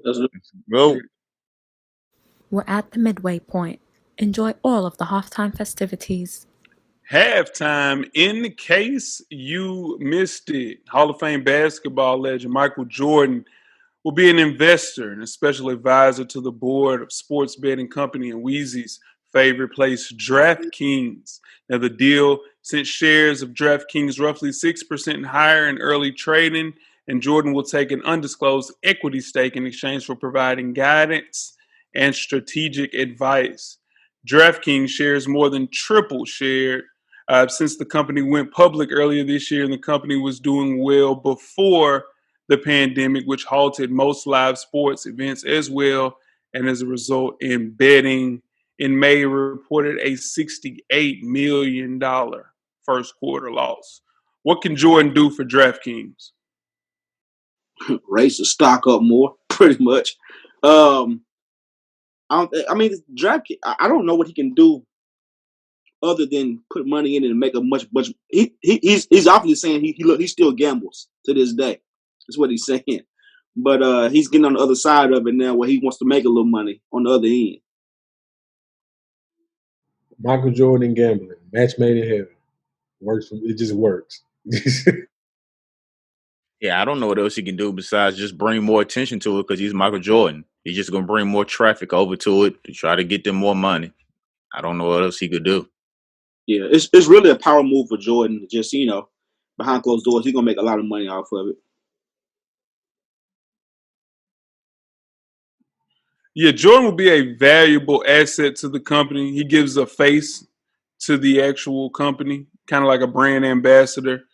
Speaker 2: Let's do it.
Speaker 4: Go.
Speaker 5: We're at the midway point. Enjoy all of the halftime festivities.
Speaker 1: Halftime, in case you missed it, Hall of Fame basketball legend Michael Jordan will be an investor and a special advisor to the board of sports betting company and Weezy's favorite place, DraftKings. Now, the deal sent shares of DraftKings roughly 6% higher in early trading, and Jordan will take an undisclosed equity stake in exchange for providing guidance and strategic advice. DraftKings shares more than triple shared since the company went public earlier this year, and the company was doing well before the pandemic, which halted most live sports events as well. And as a result, in betting, in May, reported a $68 million first quarter loss. What can Jordan do for DraftKings?
Speaker 3: Raise the stock up more, pretty much. I mean, DraftKings. I don't know what he can do other than put money in it and make a much. He's obviously saying he still gambles to this day. That's what he's saying. But he's getting on the other side of it now, where he wants to make a little money on the other end.
Speaker 2: Michael Jordan gambling, match made in heaven. Works. It just works.
Speaker 4: Yeah, I don't know what else he can do besides just bring more attention to it because he's Michael Jordan. He's just gonna bring more traffic over to it to try to get them more money. I don't know what else he could do.
Speaker 3: Yeah, it's really a power move for Jordan. Just behind closed doors, he's gonna make a lot of money off of it.
Speaker 1: Yeah, Jordan will be a valuable asset to the company. He gives a face to the actual company, kind of like a brand ambassador.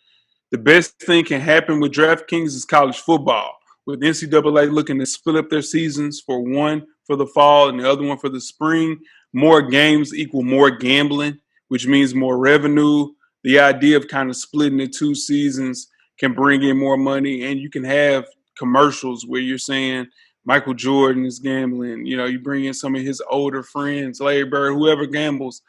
Speaker 1: The best thing can happen with DraftKings is college football, with NCAA looking to split up their seasons for one for the fall and the other one for the spring. More games equal more gambling, which means more revenue. The idea of kind of splitting the 2 seasons can bring in more money, and you can have commercials where you're saying Michael Jordan is gambling. You know, you bring in some of his older friends, Larry Bird, whoever gambles,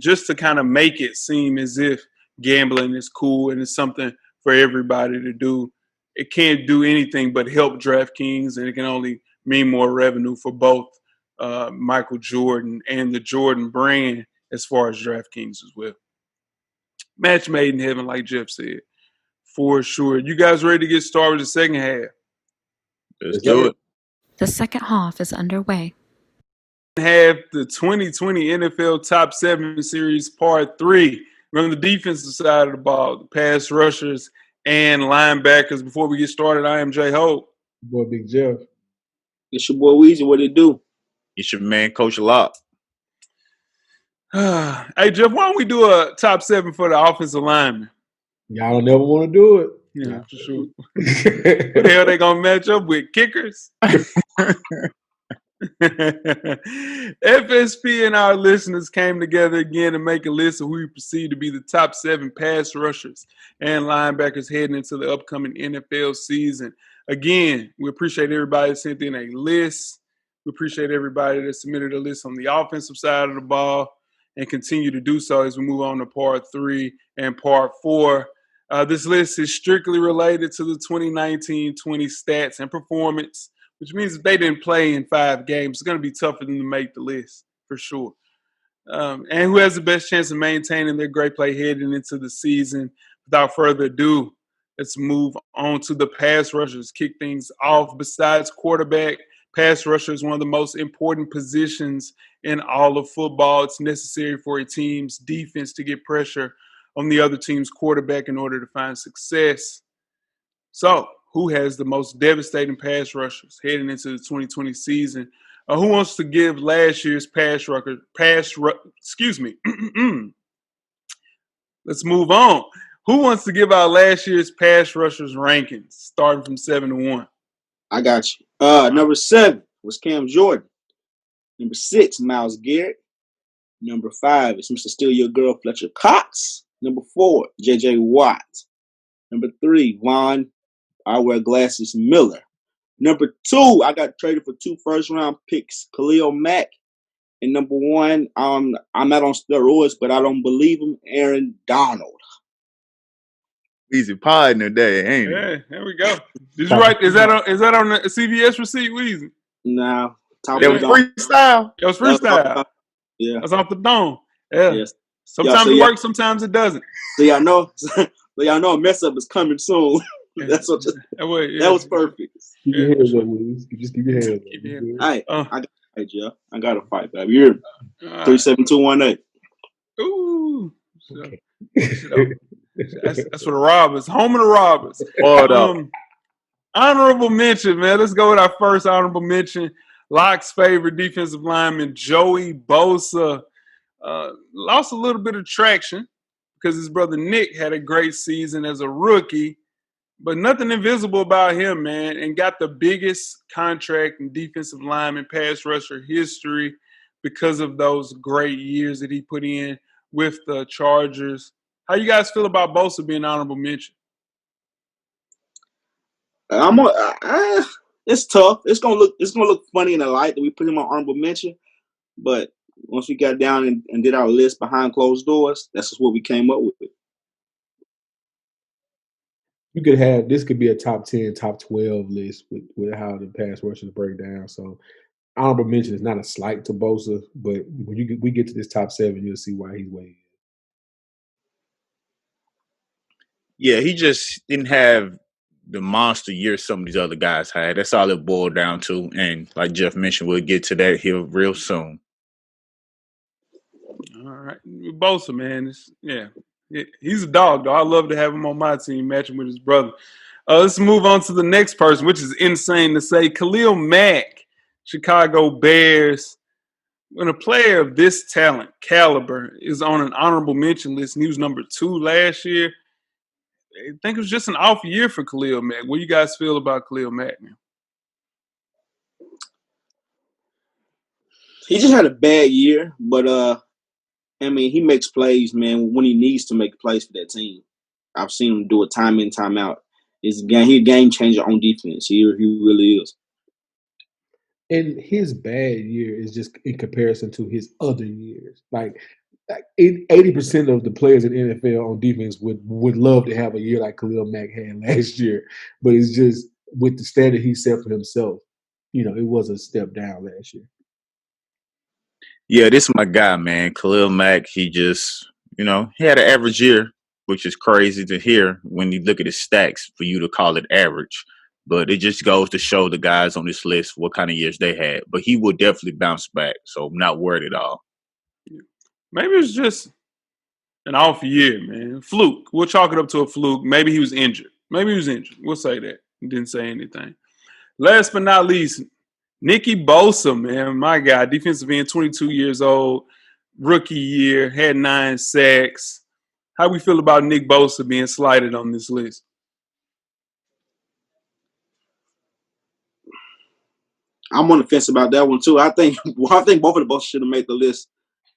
Speaker 1: just to kind of make it seem as if gambling is cool and it's something for everybody to do. It can't do anything but help DraftKings, and it can only mean more revenue for both Michael Jordan and the Jordan brand as far as DraftKings as well. Match made in heaven, like Jeff said, for sure. You guys ready to get started with the second half?
Speaker 4: Let's do it.
Speaker 5: The second half is underway.
Speaker 1: Have the 2020 NFL Top 7 Series Part 3. We're on the defensive side of the ball, the pass rushers and linebackers. Before we get started, I am Jay Hope.
Speaker 2: Boy, Big Jeff.
Speaker 3: It's your boy Weezy. What it do?
Speaker 4: It's your man, Coach Locke.
Speaker 1: Hey, Jeff, why don't we do a top 7 for the offensive lineman?
Speaker 2: Y'all don't never want to do it.
Speaker 1: Yeah, for sure. Who the hell they going to match up with? Kickers? FSP and our listeners came together again to make a list of who we perceive to be the top 7 pass rushers and linebackers heading into the upcoming NFL season. Again, we appreciate everybody that sent in a list. We appreciate everybody that submitted a list on the offensive side of the ball and continue to do so as we move on to part 3 and part 4. This list is strictly related to the 2019-20 stats and performance, which means if they didn't play in 5 games, it's going to be tough for them to make the list for sure. And who has the best chance of maintaining their great play heading into the season? Without further ado, let's move on to the pass rushers. Kick things off. Besides quarterback, pass rusher is one of the most important positions in all of football. It's necessary for a team's defense to get pressure on the other team's quarterback in order to find success. So, who has the most devastating pass rushers heading into the 2020 season? Who wants to give last year's Let's move on. Who wants to give out last year's pass rushers rankings, starting from 7 to 1?
Speaker 3: I got you. Number 7 was Cam Jordan. Number 6, Myles Garrett. Number 5 is Mr. Steal Your Girl, Fletcher Cox. Number 4, J.J. Watt. Number 3, Von, I wear glasses, Miller. Number 2, I got traded for 2 first-round picks, Khalil Mack. And number 1, I'm not on steroids, but I don't believe him, Aaron Donald.
Speaker 4: Weezy partner day, ain't it?
Speaker 1: Yeah, there we go. Did you write? Is that on the CVS receipt, Weezy?
Speaker 3: Now, top
Speaker 4: That
Speaker 3: of
Speaker 4: was
Speaker 3: the dome.
Speaker 4: freestyle.
Speaker 1: It was freestyle.
Speaker 3: Yeah.
Speaker 1: That's off the dome. Yeah.
Speaker 3: Yes.
Speaker 1: Sometimes it works, sometimes it doesn't.
Speaker 3: So y'all know a mess up is coming soon. That's what. That was perfect.
Speaker 2: Keep your hands up, Willis. Just keep your hands up.
Speaker 3: All right, I got a fight, baby. You're 37218.
Speaker 1: Ooh. Okay. That's for the Robbers. Home of the Robbers. Honorable mention, man. Let's go with our first honorable mention. Locke's favorite defensive lineman, Joey Bosa. Lost a little bit of traction because his brother Nick had a great season as a rookie, but nothing invisible about him, man, and got the biggest contract in defensive lineman pass rusher history because of those great years that he put in with the Chargers. How you guys feel about Bosa being honorable mention?
Speaker 3: It's tough. It's gonna look funny in the light that we put him on honorable mention, but once we got down and did our list behind closed doors, that's just what we came up with.
Speaker 2: You could have this could be a top 10, top 12 list with how the pass rushers break down. So honorable mention is not a slight to Bosa, but when we get to this top 7, you'll see why he's weighing.
Speaker 4: Yeah, he just didn't have the monster year some of these other guys had. That's all it boiled down to. And like Jeff mentioned, we'll get to that here real soon.
Speaker 1: All right. Bosa, man. He's a dog, though. I love to have him on my team, matching with his brother. Let's move on to the next person, which is insane to say. Khalil Mack, Chicago Bears. When a player of this talent, caliber, is on an honorable mention list, and he was number 2 last year, I think it was just an off year for Khalil Mack. What do you guys feel about Khalil Mack, man?
Speaker 3: He just had a bad year, but he makes plays, man, when he needs to make plays for that team. I've seen him do it time in, time out. He's a game changer on defense. He really is.
Speaker 2: And his bad year is just in comparison to his other years. Like 80% of the players in the NFL on defense would love to have a year like Khalil Mack had last year, but it's just with the standard he set for himself. It was a step down last year.
Speaker 4: Yeah, this is my guy, man. Khalil Mack, he just, he had an average year, which is crazy to hear when you look at his stacks for you to call it average. But it just goes to show the guys on this list what kind of years they had. But he will definitely bounce back, so I'm not worried at all.
Speaker 1: Maybe it's just an off year, man. Fluke. We'll chalk it up to a fluke. Maybe he was injured. We'll say that. He didn't say anything. Last but not least, Nicky Bosa, man. My guy, defensive end, 22 years old, rookie year, had 9 sacks. How we feel about Nick Bosa being slighted on this list?
Speaker 3: I'm on the fence about that one too. I think both of the Bosas should have made the list.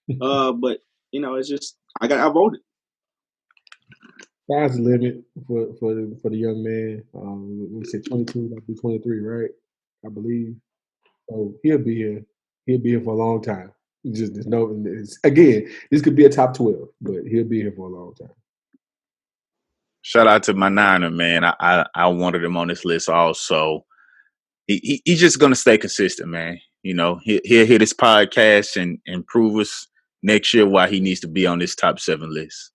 Speaker 3: But it's just I voted.
Speaker 2: Sky's the limit for the young man. We said 22, might be 23, right? I believe. So he'll be here. He'll be here for a long time. Again, this could be a top 12, but he'll be here for a long time.
Speaker 4: Shout out to my Niner, man. I wanted him on this list also. He's just gonna stay consistent, man. He'll hit his podcast and prove us next year why he needs to be on this top 7 list.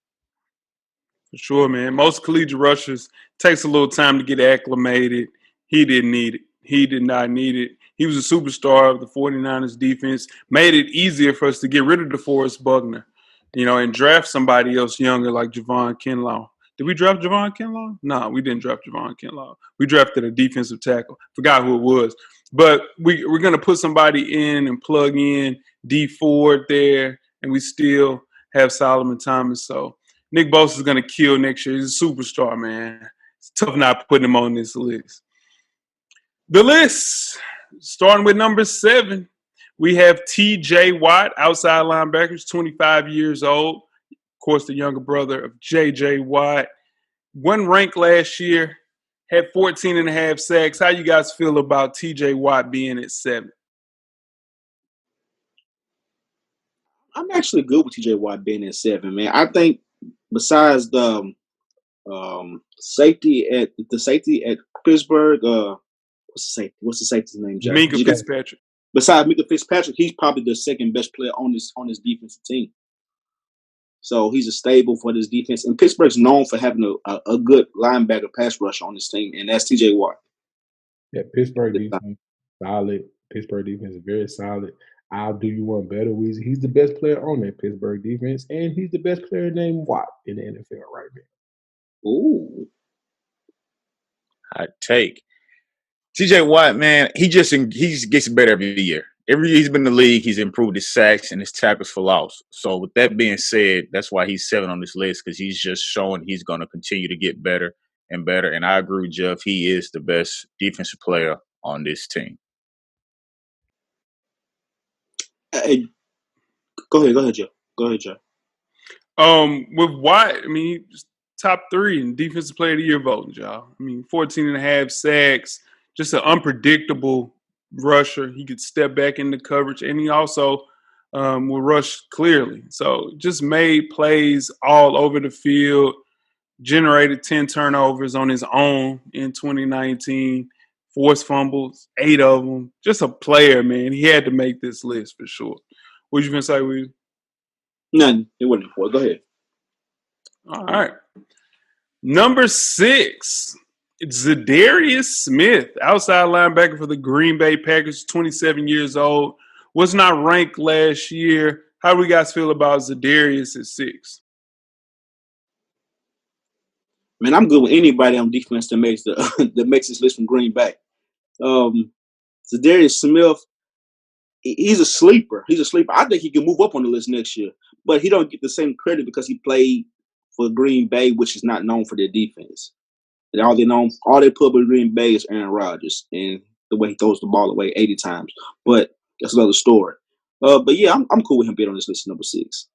Speaker 1: For sure, man. Most collegiate rushers takes a little time to get acclimated. He didn't need it. He did not need it. He was a superstar of the 49ers defense. Made it easier for us to get rid of DeForest Buckner, and draft somebody else younger like Javon Kinlaw. Did we draft Javon Kinlaw? No, we didn't draft Javon Kinlaw. We drafted a defensive tackle. Forgot who it was. But we're going to put somebody in and plug in D Ford there, and we still have Solomon Thomas. So Nick Bosa is going to kill next year. He's a superstar, man. It's tough not putting him on this list. The list, starting with number 7, we have T.J. Watt, outside linebackers, 25 years old. Of course, the younger brother of J.J. Watt. One ranked last year, had 14 and a half sacks. How you guys feel about T.J. Watt being at 7?
Speaker 3: I'm actually good with TJ Watt being at 7, man. I think besides the safety at Pittsburgh, what's the safety's name, Jay?
Speaker 1: Minka Fitzpatrick.
Speaker 3: Besides Minka Fitzpatrick, he's probably the second best player on this defensive team. So he's a stable for this defense. And Pittsburgh's known for having a good linebacker pass rush on this team, and that's TJ Watt.
Speaker 2: Yeah, Pittsburgh defense solid. Pittsburgh defense is very solid. I'll do you one better, Weezy. He's the best player on that Pittsburgh defense, and he's the best player named Watt in the NFL right now.
Speaker 3: Ooh.
Speaker 4: Hot take. TJ Watt, man, he gets better every year. Every year he's been in the league, he's improved his sacks and his tackles for loss. So with that being said, that's why he's 7 on this list, because he's just showing he's going to continue to get better and better. And I agree with Jeff. He is the best defensive player on this team.
Speaker 3: Hey, go ahead, Jeff. Go ahead, Jeff.
Speaker 1: With Watt, I mean, top 3 in defensive player of the year voting, y'all. I mean, 14 and a half sacks, just an unpredictable rusher. He could step back into coverage, and he also will rush clearly. So just made plays all over the field, generated 10 turnovers on his own in 2019, forced fumbles, 8 of them. Just a player, man. He had to make this list for sure. What you going to say, Weezy?
Speaker 3: Nothing. It wasn't important. Go ahead.
Speaker 1: All right. Number 6, Zadarius Smith, outside linebacker for the Green Bay Packers, 27 years old. Was not ranked last year. How do we guys feel about Zadarius at 6?
Speaker 3: Man, I'm good with anybody on defense that makes this list from Green Bay. Zadarius Smith, he's a sleeper. I think he can move up on the list next year, but he don't get the same credit because he played for Green Bay, which is not known for their defense. And all they put with Green Bay is Aaron Rodgers and the way he throws the ball away 80 times. But that's another story. But yeah, I'm cool with him being on this list at number 6.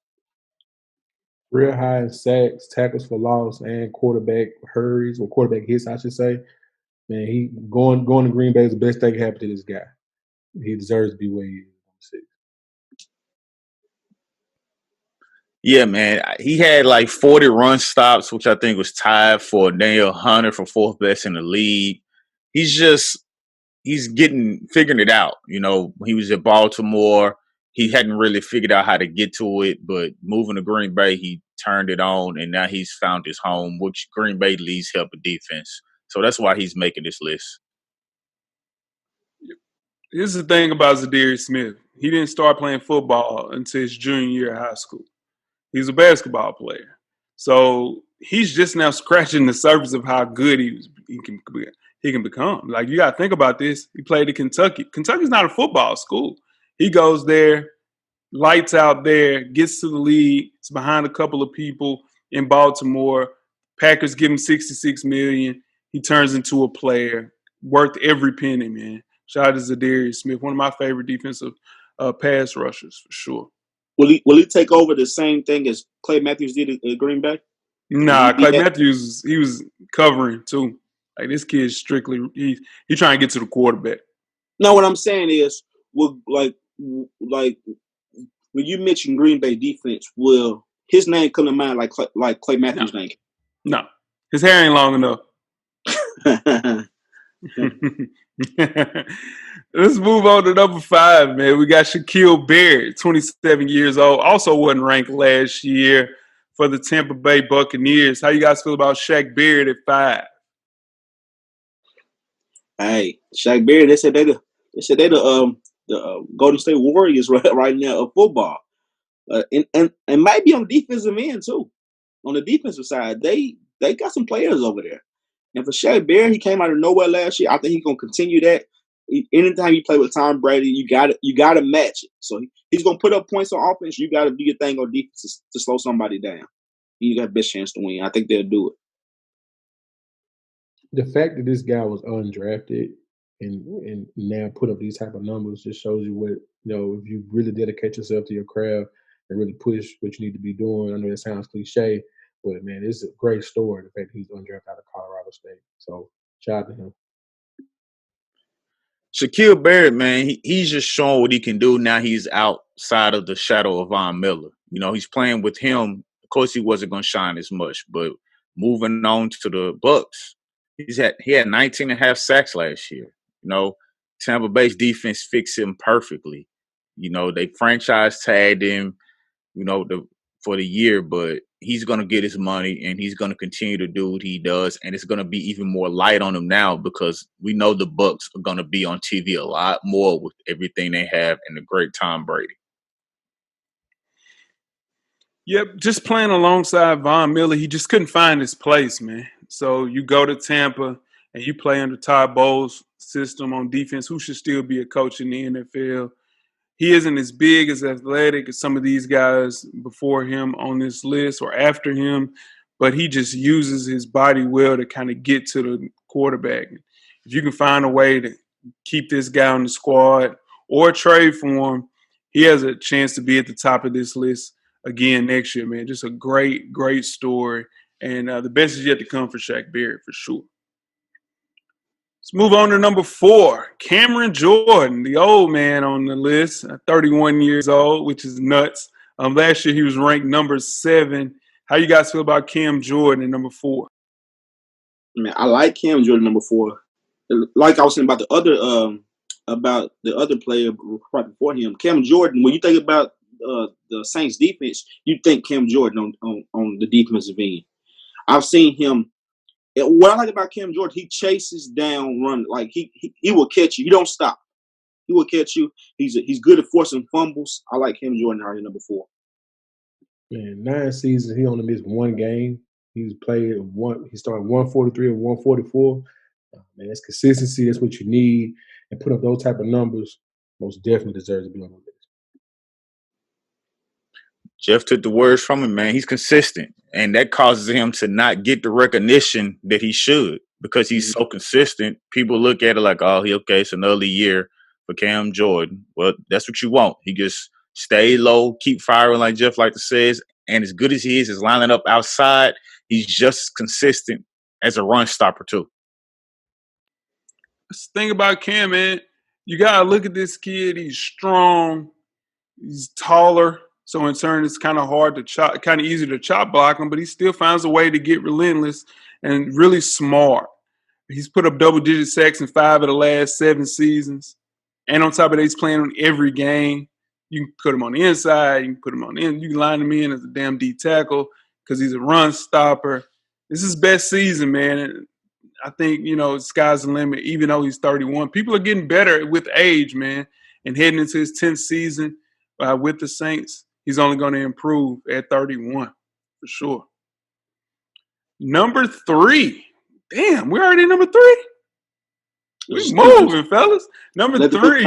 Speaker 2: Real high in sacks, tackles for loss, and quarterback hurries, or quarterback hits, I should say. Man, he going to Green Bay is the best thing that happened to this guy. He deserves to be where he is.
Speaker 4: Yeah, man. He had like 40 run stops, which I think was tied for Daniel Hunter for 4th best in the league. He's figuring it out. You know, he was at Baltimore. He hadn't really figured out how to get to it, but moving to Green Bay, he turned it on, and now he's found his home, which Green Bay leads help a defense. So that's why he's making this list.
Speaker 1: Here's the thing about Zadarius Smith. He didn't start playing football until his junior year of high school. He's a basketball player. So he's just now scratching the surface of how good he can become. Like, you got to think about this. He played at Kentucky. Kentucky's not a football school. He goes there, lights out there, gets to the league. It's behind a couple of people in Baltimore. Packers give him $66 million. He turns into a player. Worth every penny, man. Shout out to Zadarius Smith, one of my favorite defensive pass rushers for sure.
Speaker 3: Will he take over the same thing as Clay Matthews did at Green Bay?
Speaker 1: Nah, Clay Matthews, he was covering too. Like, this kid's strictly he's trying to get to the quarterback.
Speaker 3: No, what I'm saying is, like when you mention Green Bay defense, will his name come to mind like Clay Matthews' name?
Speaker 1: No, his hair ain't long enough. Let's move on to number 5, man. We got Shaquille Barrett, 27 years old. Also wasn't ranked last year for the Tampa Bay Buccaneers. How you guys feel about Shaq Barrett at 5?
Speaker 3: Hey, Shaq Barrett. They said they the Golden State Warriors right now of football, and might be on the defensive end too. On the defensive side, they got some players over there. And for Shaq Barrett, he came out of nowhere last year. I think he's gonna continue that. Anytime you play with Tom Brady, you got to match it. So he's gonna put up points on offense. You got to do your thing on defense to slow somebody down. You got the best chance to win. I think they'll do it.
Speaker 2: The fact that this guy was undrafted and now put up these type of numbers just shows you what, if you really dedicate yourself to your craft and really push what you need to be doing. I know it sounds cliche, but man, it's a great story. The fact that he's undrafted out of Colorado State. So shout out to him.
Speaker 4: Shaquille Barrett, man, he's just showing what he can do now. He's outside of the shadow of Von Miller. He's playing with him. Of course, he wasn't going to shine as much, but moving on to the Bucks, he had 19 and a half sacks last year. Tampa Bay's defense fixed him perfectly. They franchise tagged him, for the year, but he's going to get his money and he's going to continue to do what he does. And it's going to be even more light on him now because we know the Bucks are going to be on TV a lot more with everything they have and the great Tom Brady.
Speaker 1: Yep, just playing alongside Von Miller, he just couldn't find his place, man. So you go to Tampa and you play under Todd Bowles' system on defense, who should still be a coach in the NFL. He isn't as big, as athletic as some of these guys before him on this list or after him, but he just uses his body well to kind of get to the quarterback. If you can find a way to keep this guy on the squad or trade for him, he has a chance to be at the top of this list again next year, man. Just a great, great story. And the best is yet to come for Shaq Barrett, for sure. Let's move on to number 4, Cameron Jordan, the old man on the list, 31 years old, which is nuts. Last year he was ranked number 7. How you guys feel about Cam Jordan at number 4?
Speaker 3: Man, I like Cam Jordan number 4. Like I was saying about the other player right before him, Cam Jordan. When you think about the Saints defense, you think Cam Jordan on the defensive end. I've seen him. What I like about Cam Jordan, he chases down, run like he will catch you. He don't stop. He will catch you. He's good at forcing fumbles. I like Cam Jordan out here number 4.
Speaker 2: Man, 9 seasons, he only missed one game. He's played he started 143 and 144. Man, it's consistency. That's what you need. And put up those type of numbers, most definitely deserves to be on the list.
Speaker 4: Jeff took the words from him, man. He's consistent, and that causes him to not get the recognition that he should because he's so consistent. People look at it like, oh, it's another year for Cam Jordan. Well, that's what you want. He just stay low, keep firing like Jeff like to says, and as good as he is lining up outside, he's just consistent as a run stopper too.
Speaker 1: That's the thing about Cam, man. You got to look at this kid. He's strong. He's taller. So in turn, it's kind of hard to chop, kind of easy to chop block him, but he still finds a way to get relentless and really smart. He's put up double-digit sacks in 5 of the last 7 seasons. And on top of that, he's playing on every game. You can put him on the inside. You can put him on the end. You can line him in as a damn D tackle because he's a run stopper. This is his best season, man. And I think, sky's the limit, even though he's 31. People are getting better with age, man. And heading into his 10th season with the Saints, he's only going to improve at 31 for sure. Number 3. Damn, we're already number 3? We moving, fellas. Number 3.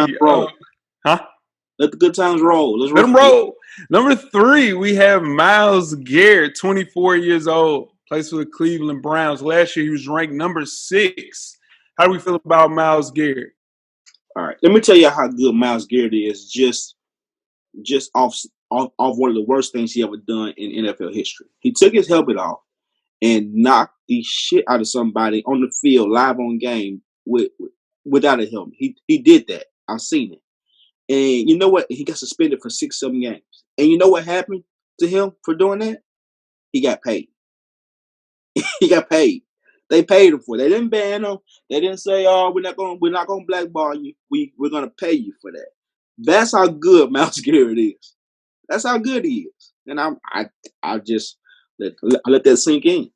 Speaker 3: Let the good times roll.
Speaker 1: Let them roll. Number 3, we have Myles Garrett, 24 years old. Plays for the Cleveland Browns. Last year, he was ranked number 6. How do we feel about Myles Garrett?
Speaker 3: All right. Let me tell you how good Myles Garrett is just off one of the worst things he ever done in NFL history. He took his helmet off and knocked the shit out of somebody on the field live on game without a helmet. He did that. I've seen it. And you know what? He got suspended for 6-7 games. And you know what happened to him for doing that? He got paid. He got paid. They paid him for it. They didn't ban him. They didn't say, "Oh, we're not going to blackball you. We're going to pay you for that." That's how good Myles Garrett is. That's how good he is. And I just let that sink in.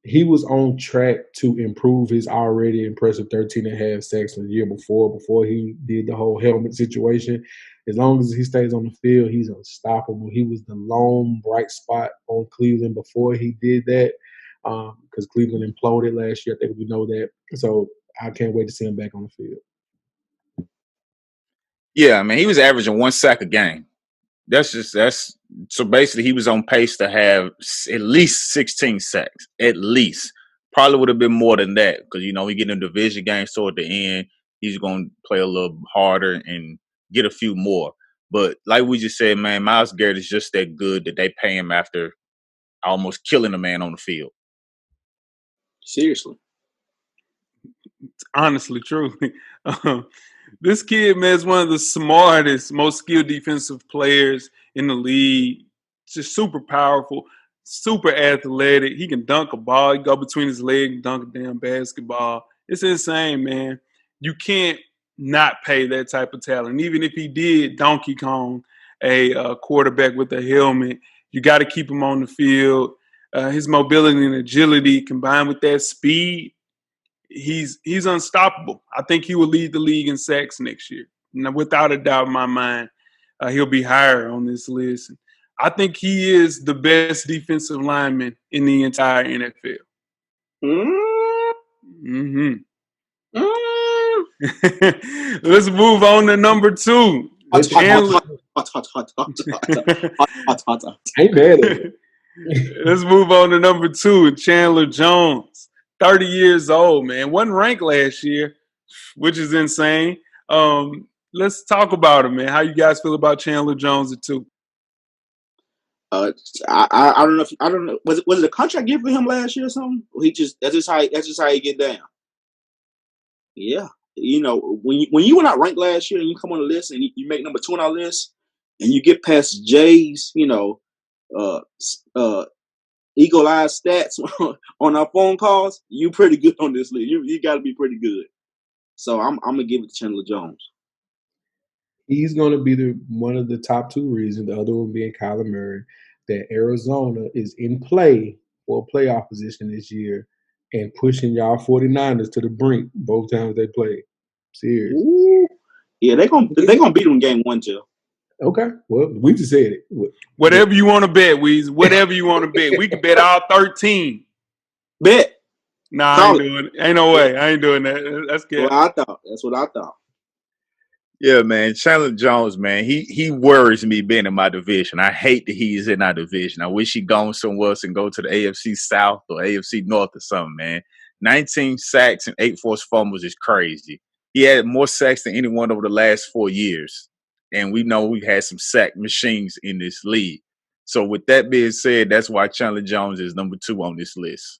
Speaker 2: He was on track to improve his already impressive 13.5 sacks the year before he did the whole helmet situation. As long as he stays on the field, he's unstoppable. He was the lone bright spot on Cleveland before he did that because Cleveland imploded last year. I think we know that. So I can't wait to see him back on the field.
Speaker 4: Yeah, I mean, he was averaging 1 sack a game. That's So basically, he was on pace to have at least 16 sacks. At least. Probably would have been more than that because, we get in division games toward the end. He's going to play a little harder and get a few more. But like we just said, man, Myles Garrett is just that good that they pay him after almost killing a man on the field.
Speaker 3: Seriously.
Speaker 1: It's honestly true. This kid, man, is one of the smartest, most skilled defensive players in the league. Just super powerful, super athletic. He can dunk a ball. He go between his legs and dunk a damn basketball. It's insane, man. You can't not pay that type of talent. Even if he did Donkey Kong a quarterback with a helmet, you got to keep him on the field. His mobility and agility combined with that speed, he's unstoppable. I think he will lead the league in sacks next year. Now, without a doubt in my mind, he'll be higher on this list. I think he is the best defensive lineman in the entire NFL. Mm-hmm. Let's move on to number 2. Chandler.
Speaker 2: Ain't mad at it.
Speaker 1: Let's move on to number 2, Chandler Jones. 30 years old, man. Wasn't ranked last year, which is insane. Let's talk about him, man. How you guys feel about Chandler Jones at 2?
Speaker 3: I don't know. Was it a contract given for him last year or something? Or that's just how he get down. Yeah. When you were not ranked last year and you come on the list and you make number 2 on our list and you get past Jay's, eagle-eyed stats on our phone calls, you pretty good on this list. You got to be pretty good. So I'm gonna give it to Chandler Jones.
Speaker 2: He's going to be one of the top 2 reasons, the other one being Kyler Murray, that Arizona is in play for a playoff position this year and pushing y'all 49ers to the brink both times they play. Serious.
Speaker 3: Ooh. Yeah, they're gonna beat them game 1, Joe.
Speaker 2: Okay. Well, we just said it.
Speaker 1: Whatever you want to bet, Weezy. Whatever you want to bet. We can bet all 13.
Speaker 3: Bet.
Speaker 1: Nah, I ain't doing it. Ain't no way. I ain't doing that. That's good.
Speaker 3: That's what I thought.
Speaker 4: Yeah, man. Chandler Jones, man, he worries me being in my division. I hate that he's in our division. I wish he'd gone somewhere else and go to the AFC South or AFC North or something, man. 19 sacks and 8 forced fumbles is crazy. He had more sacks than anyone over the last 4 years. And we know we've had some sack machines in this league. So with that being said, that's why Chandler Jones is number 2 on this list.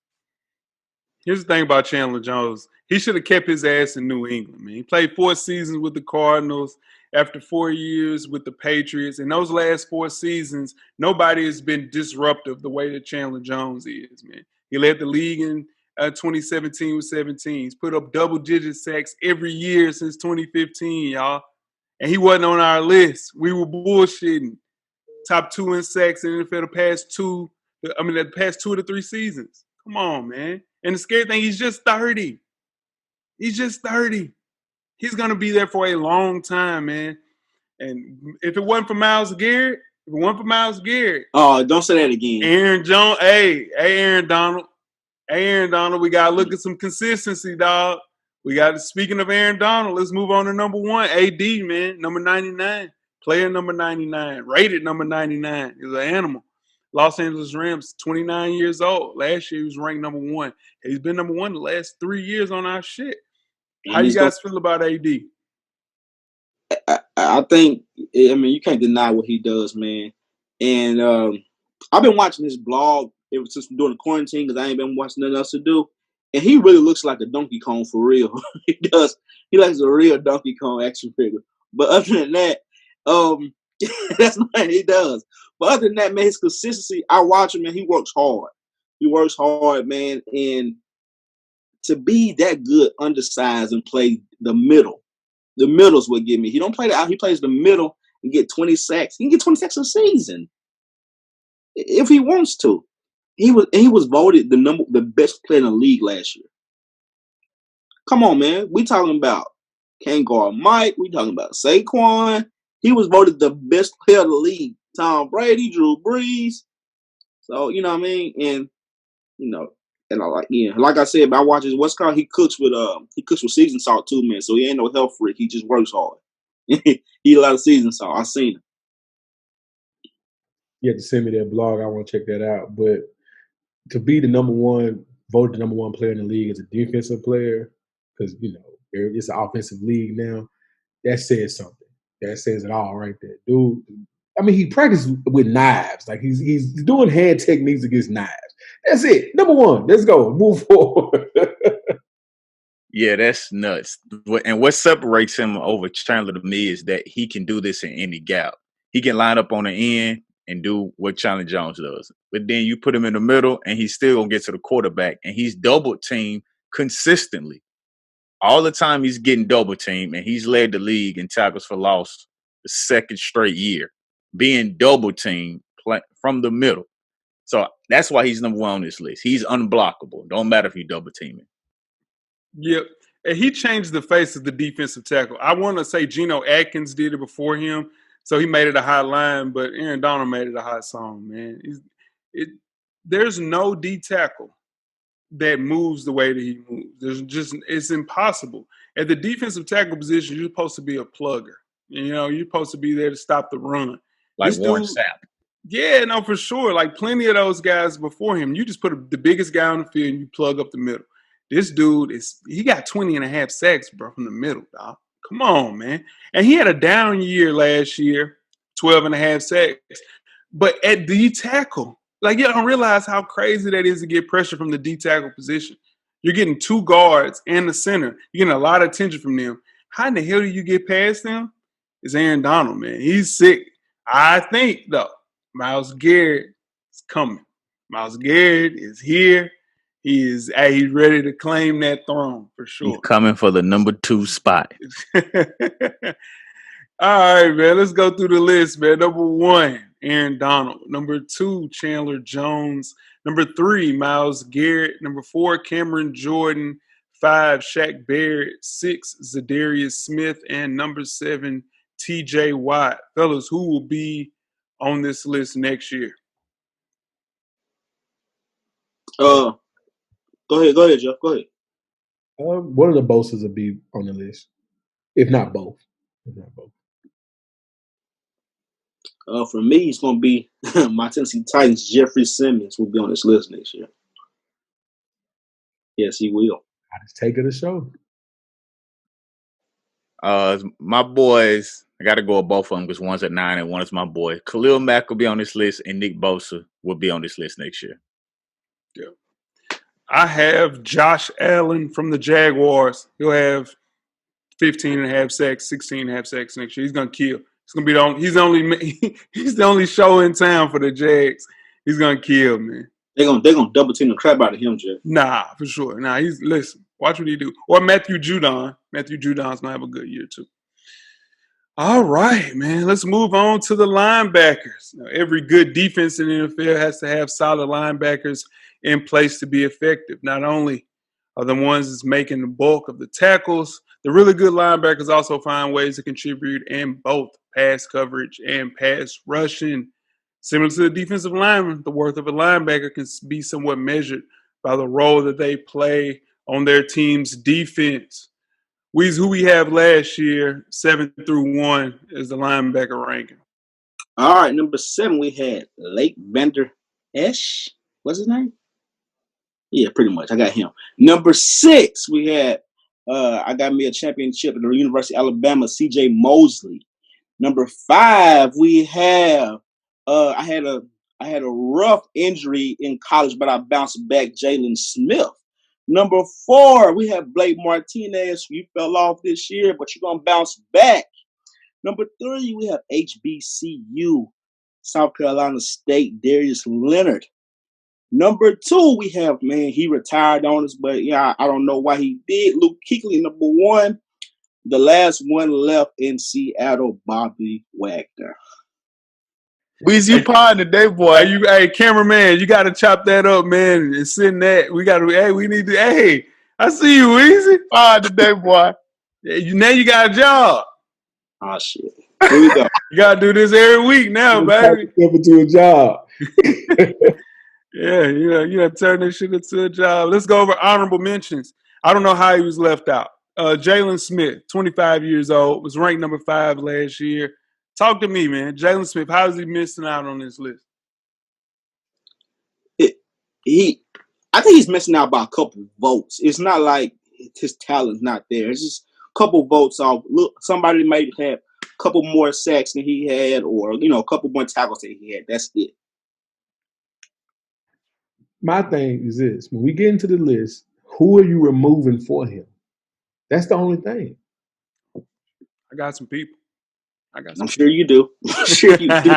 Speaker 1: Here's the thing about Chandler Jones. He should have kept his ass in New England, man. He played 4 seasons with the Cardinals after 4 years with the Patriots. In those last 4 seasons, nobody has been disruptive the way that Chandler Jones is, man. He led the league in 2017 with 17. He's put up double-digit sacks every year since 2015, y'all. And he wasn't on our list. We were bullshitting. Top 2 in sacks in the NFL the past 2 to 3 seasons. Come on, man. And the scary thing, he's just 30. He's just 30. He's going to be there for a long time, man. And if it wasn't for Myles Garrett,
Speaker 3: Oh, don't say that again.
Speaker 1: Aaron Jones, Aaron Donald, we got to look at some consistency, dog. Speaking of Aaron Donald, let's move on to number 1, AD, man, number 99. Player number 99, rated number 99. He's an animal. Los Angeles Rams, 29 years old. Last year, he was ranked number 1. He's been number 1 the last 3 years on our shit. How you guys feel about AD?
Speaker 3: I think, you can't deny what he does, man. And I've been watching his blog ever since during the quarantine because I ain't been watching nothing else to do. And he really looks like a Donkey Kong for real. He does. He likes a real Donkey Kong action figure. But other than that, that's what he does. But other than that, man, his consistency, I watch him, man. He works hard. He works hard, man. And to be that good, undersized, and play the middle is what get me. He don't play the out. He plays the middle and get 20 sacks. He can get 20 sacks a season if he wants to. He was voted the best player in the league last year. Come on, man. We talking about can't guard Mike. We talking about Saquon. He was voted the best player of the league. Tom Brady, Drew Brees. So you know what I mean, and and like I said, I watch his what's called. He cooks with seasoned salt too, man. So he ain't no health freak. He just works hard. He eat a lot of seasoned salt. I seen him.
Speaker 2: You have to send me that blog. I want to check that out. But to be the voted the number one player in the league as a defensive player, because it's an offensive league now. That says something. That says it all right there, dude. I mean, he practiced with knives. Like he's doing hand techniques against knives. That's it. Number one. Let's go. Move forward.
Speaker 4: Yeah, that's nuts. And what separates him over Chandler to me is that he can do this in any gap. He can line up on the end and do what Chandler Jones does. But then you put him in the middle and he's still going to get to the quarterback. And he's double teamed consistently. All the time he's getting double teamed, and he's led the league in tackles for loss the second straight year, being double teamed from the middle. So that's why he's number one on this list. He's unblockable. Don't matter if you double team him.
Speaker 1: Yep. And he changed the face of the defensive tackle. I want to say Geno Atkins did it before him, so he made it a high line, but Aaron Donald made it a high song, man. There's no D tackle that moves the way that he moves. It's impossible. At the defensive tackle position, you're supposed to be a plugger. You're supposed to be there to stop the run.
Speaker 4: Like Warren Sapp.
Speaker 1: Yeah, no, for sure. Like plenty of those guys before him, you just put the biggest guy on the field and you plug up the middle. This dude he got 20 and a half sacks, bro, from the middle, dog. Come on, man. And he had a down year last year, 12 and a half sacks. But at D tackle, like you don't realize how crazy that is to get pressure from the D tackle position. You're getting two guards and the center. You're getting a lot of attention from them. How in the hell do you get past them? It's Aaron Donald, man. He's sick. I think, though, Myles Garrett is coming. Myles Garrett is here. He's ready to claim that throne for sure.
Speaker 4: He's coming for the number 2 spot.
Speaker 1: All right, man. Let's go through the list, man. Number 1, Aaron Donald. Number 2, Chandler Jones. Number 3, Myles Garrett. Number 4, Cameron Jordan. 5, Shaq Barrett. 6, Zadarius Smith. And number 7, TJ Watt. Fellas, who will be on this list next year?
Speaker 3: Go ahead, Jeff. Go ahead.
Speaker 2: One of the Bosas will be on the list, if not both.
Speaker 3: For me, it's going to be my Tennessee Titans. Jeffrey Simmons will be on this list next year. Yes, he will.
Speaker 2: I just take it a show.
Speaker 4: My boys, I got to go with both of them because one's at 9 and one is my boy. Khalil Mack will be on this list, and Nick Bosa will be on this list next year.
Speaker 1: Yeah. I have Josh Allen from the Jaguars. He'll have 15 and a half sacks, 16 and a half sacks next year. He's going to kill. He's going to be he's the only show in town for the Jags. He's going to kill, man.
Speaker 3: They're gonna double team the crap out of him, Jeff.
Speaker 1: Nah, for sure. Nah, listen, watch what he do. Or Matthew Judon. Matthew Judon's going to have a good year too. All right, man. Let's move on to the linebackers. Now, every good defense in the NFL has to have solid linebackers in place to be effective. Not only are the ones that's making the bulk of the tackles, the really good linebackers also find ways to contribute in both pass coverage and pass rushing. Similar to the defensive lineman, the worth of a linebacker can be somewhat measured by the role that they play on their team's defense. Who we have last year, 7 through 1, is the linebacker ranking.
Speaker 3: All right, number 7, we had Lake Vander Esch. What's his name? Yeah, pretty much. I got him. Number 6, we had I got me a championship at the University of Alabama, C.J. Mosley. Number 5, we have I had a rough injury in college, but I bounced back. Jalen Smith. Number 4, we have Blake Martinez. You fell off this year, but you're going to bounce back. Number 3, we have HBCU, South Carolina State, Darius Leonard. Number 2, we have, he retired on us, but I don't know why he did. Luke Kuechly, number 1. The last one left in Seattle, Bobby Wagner.
Speaker 4: Weezy pie today, boy.
Speaker 1: Hey, cameraman, you got to chop that up, man, and send that. I see you, Weezy.
Speaker 4: Pie today, boy.
Speaker 1: Now you got a job.
Speaker 3: Oh, shit. Here we go.
Speaker 1: You got to do this every week now, baby.
Speaker 2: Step into a job.
Speaker 1: Yeah, you got to turn this shit into a job. Let's go over honorable mentions. I don't know how he was left out. Jalen Smith, 25 years old, was ranked number 5 last year. Talk to me, man. Jalen Smith, how is he missing out on this list?
Speaker 3: I think he's missing out by a couple votes. It's not like his talent's not there. It's just a couple votes off. Look, somebody might have a couple more sacks than he had, or a couple more tackles than he had. That's it.
Speaker 2: My thing is this: when we get into the list, who are you removing for him? That's the only thing.
Speaker 1: I got some people.
Speaker 3: I'm sure you do. I'm sure you do.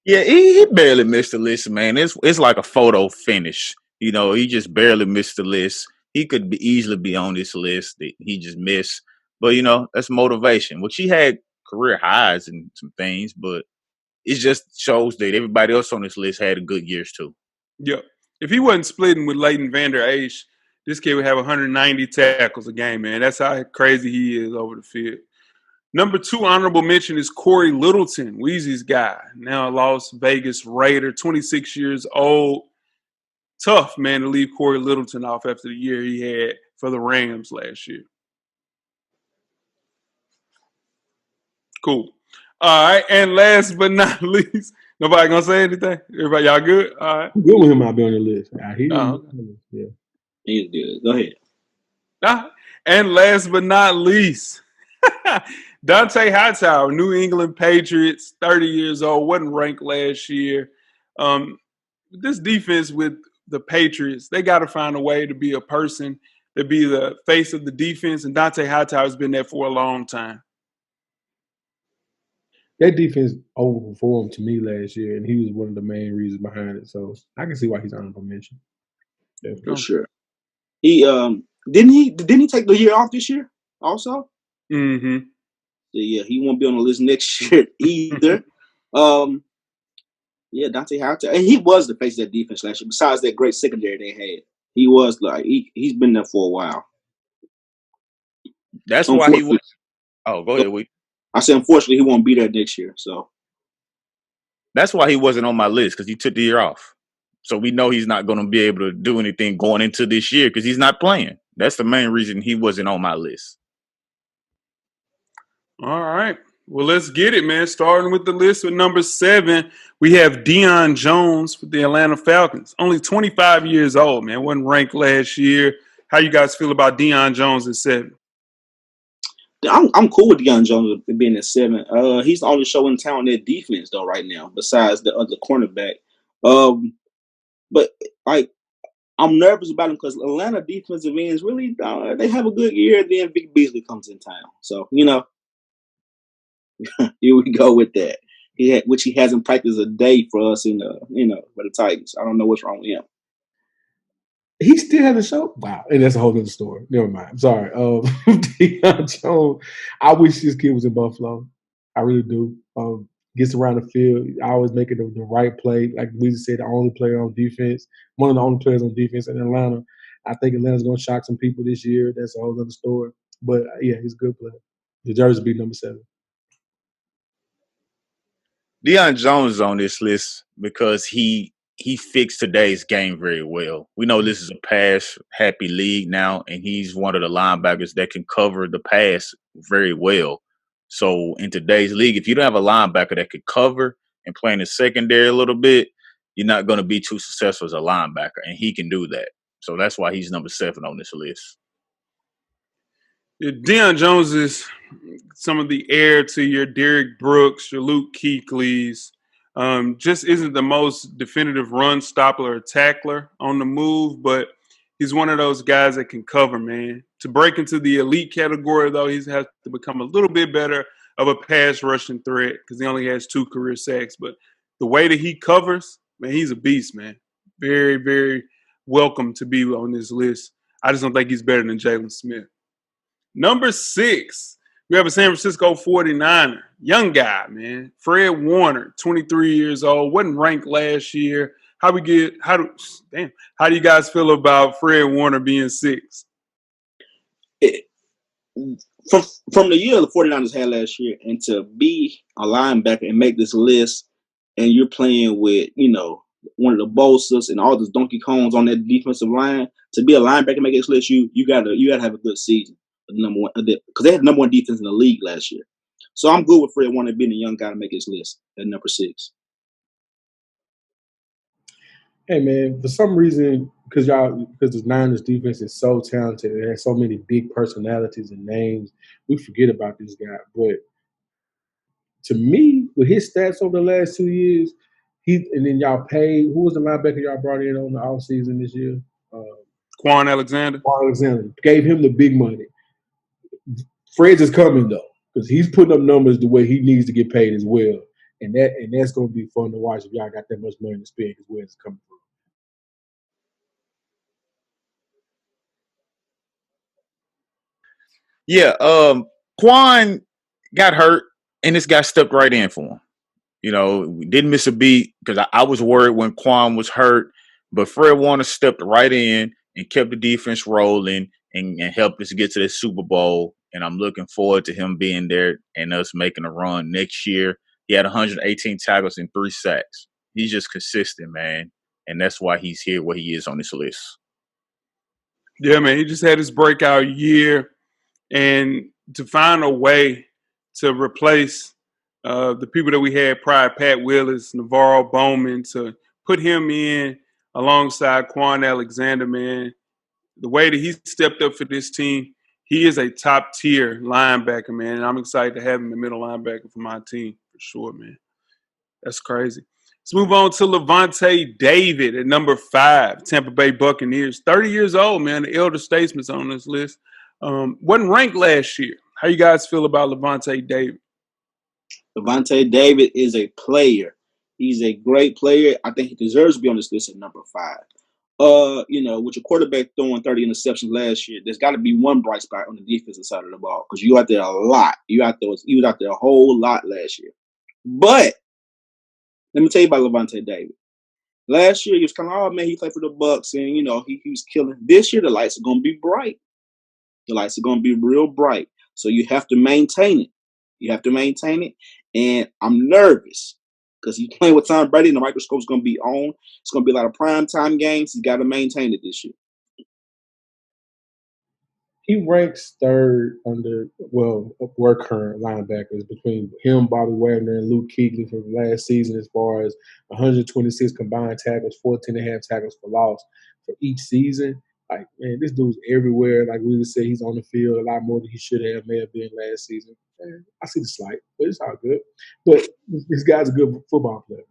Speaker 4: Yeah, he barely missed the list, man. It's like a photo finish. He just barely missed the list. He could easily be on this list that he just missed. But that's motivation. Which he had career highs and some things, but it just shows that everybody else on this list had good years too.
Speaker 1: Yep. If he wasn't splitting with Leighton Vander Esch, this kid would have 190 tackles a game, man. That's how crazy he is over the field. Number 2 honorable mention is Corey Littleton, Weezy's guy, now a Las Vegas Raider, 26 years old. Tough, man, to leave Corey Littleton off after the year he had for the Rams last year. Cool. All right, and last but not least, nobody gonna say anything? Everybody, y'all good? All right.
Speaker 2: I'm good with him not being on the list. Yeah.
Speaker 3: He's good. Go ahead.
Speaker 1: And last but not least, Dante Hightower, New England Patriots, 30 years old, wasn't ranked last year. This defense with the Patriots, they got to find a way to be a person, to be the face of the defense, and Dante Hightower's been there for a long time.
Speaker 2: That defense overperformed to me last year, and he was one of the main reasons behind it. So I can see why he's honorable mention.
Speaker 3: For sure. He didn't he take the year off this year also?
Speaker 1: Mm-hmm.
Speaker 3: So yeah, he won't be on the list next year either. Yeah, Dante Hightower, and he was the face of that defense last year. Besides that great secondary they had, he was like he's been there for a while.
Speaker 4: That's why he was. Oh, go ahead, Week.
Speaker 3: I said, unfortunately, he won't be there next year. So
Speaker 4: that's why he wasn't on my list, because he took the year off. So we know he's not going to be able to do anything going into this year because he's not playing. That's the main reason he wasn't on my list.
Speaker 1: All right. Well, let's get it, man. Starting with the list with number 7, we have Deion Jones with the Atlanta Falcons. Only 25 years old, man. Wasn't ranked last year. How you guys feel about Deion Jones at 7?
Speaker 3: I'm cool with Deion Jones being at 7. He's the only showing talent at defense though right now, besides the other cornerback. But like I'm nervous about him because Atlanta defensive ends really they have a good year. Then Vic Beasley comes in town, so here we go with that. Which he hasn't practiced a day for us in for the Titans. I don't know what's wrong with him.
Speaker 2: He still hasn't shown. Wow, and that's a whole other story. Never mind. I'm sorry. Deion Jones. I wish this kid was in Buffalo. I really do. Gets around the field. I always make it the right play. Like Weezy said, the only player on defense. One of the only players on defense in Atlanta. I think Atlanta's going to shock some people this year. That's a whole other story. But yeah, he's a good player. The jersey be number 7.
Speaker 4: Deion Jones is on this list because he fixed today's game very well. We know this is a pass-happy league now, and he's one of the linebackers that can cover the pass very well. So in today's league, if you don't have a linebacker that could cover and play in the secondary a little bit, you're not going to be too successful as a linebacker, and he can do that. So that's why he's number 7 on this list.
Speaker 1: Yeah, Deion Jones is some of the heir to your Derek Brooks, your Luke Kuechly's. Just isn't the most definitive run stopper or tackler on the move, but he's one of those guys that can cover, man. To break into the elite category, though, he has to become a little bit better of a pass rushing threat because he only has 2 career sacks. But the way that he covers, man, he's a beast, man. Very, very welcome to be on this list. I just don't think he's better than Jalen Smith. Number 6, we have a San Francisco 49er. Young guy, man. Fred Warner, 23 years old. Wasn't ranked last year. How do you guys feel about Fred Warner being 6?
Speaker 3: From the year the 49ers had last year, and to be a linebacker and make this list, and you're playing with, one of the Bosa's and all those Donkey Kongs on that defensive line, to be a linebacker and make this list, you gotta have a good season. Number one, because they had the number 1 defense in the league last year. So I'm good with Fred Warner being a young guy to make his list at number 6.
Speaker 2: Hey man, for some reason, because the Niners defense is so talented, it has so many big personalities and names, we forget about this guy. But to me, with his stats over the last 2 years, and then y'all paid. Who was the linebacker y'all brought in on the offseason this year?
Speaker 1: Quan Alexander.
Speaker 2: Alexander gave him the big money. Fred's is coming though, because he's putting up numbers the way he needs to get paid as well, and that's going to be fun to watch if y'all got that much money to spend because where it's coming from.
Speaker 4: Yeah, Quan got hurt, and this guy stepped right in for him. You know, we didn't miss a beat because I was worried when Quan was hurt, but Fred Warner stepped right in and kept the defense rolling and helped us get to the Super Bowl. And I'm looking forward to him being there and us making a run next year. He had 118 tackles and 3 sacks. He's just consistent, man. And that's why he's here where he is on this list.
Speaker 1: Yeah, man, he just had his breakout year, and to find a way to replace the people that we had prior, Pat Willis, Navarro Bowman, to put him in alongside Quan Alexander, man, the way that he stepped up for this team, he is a top tier linebacker, man, and I'm excited to have him in middle linebacker for my team for sure, man. That's crazy. Let's move on to Levante David at number 5, Tampa Bay Buccaneers. 30 years old, man. The elder statesman's on this list. Wasn't ranked last year. How you guys feel about Levante David?
Speaker 3: Levante David is a player. He's a great player. I think he deserves to be on this list at number 5. With your quarterback throwing 30 interceptions last year, there's got to be one bright spot on the defensive side of the ball because you out there a lot. You was out there a whole lot last year. But let me tell you about Levante David. Last year, he was kind of, oh, man, he played for the Bucs, and, he was killing. This year, the lights are going to be bright. The lights are going to be real bright. So you have to maintain it. You have to maintain it. And I'm nervous because he's playing with Tom Brady, and the microscope's going to be on. It's going to be a lot of primetime games. He's got to maintain it this year.
Speaker 2: He ranks third we're current linebackers between him, Bobby Wagner, and Luke Kuechly from last season as far as 126 combined tackles, 14.5 tackles for loss for each season. Like, man, this dude's everywhere. Like we would say, he's on the field a lot more than he may have been last season. Man, I see the slight, but it's all good. But this guy's a good football player.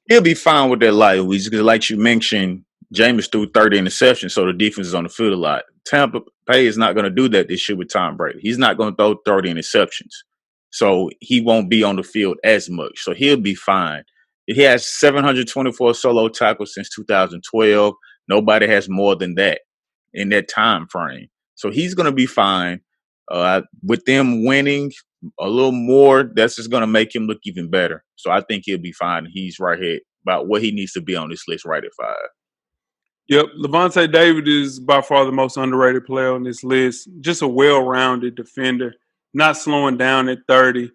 Speaker 4: He'll be fine with that light, because like you mentioned, Jameis threw 30 interceptions, so the defense is on the field a lot. Tampa Bay is not going to do that this year with Tom Brady. He's not going to throw 30 interceptions, so he won't be on the field as much. So he'll be fine. He has 724 solo tackles since 2012. Nobody has more than that in that time frame. So he's going to be fine. With them winning a little more, that's just going to make him look even better. So I think he'll be fine. He's right here about what he needs to be on this list right at 5.
Speaker 1: Yep, Levante David is by far the most underrated player on this list. Just a well-rounded defender, not slowing down at 30.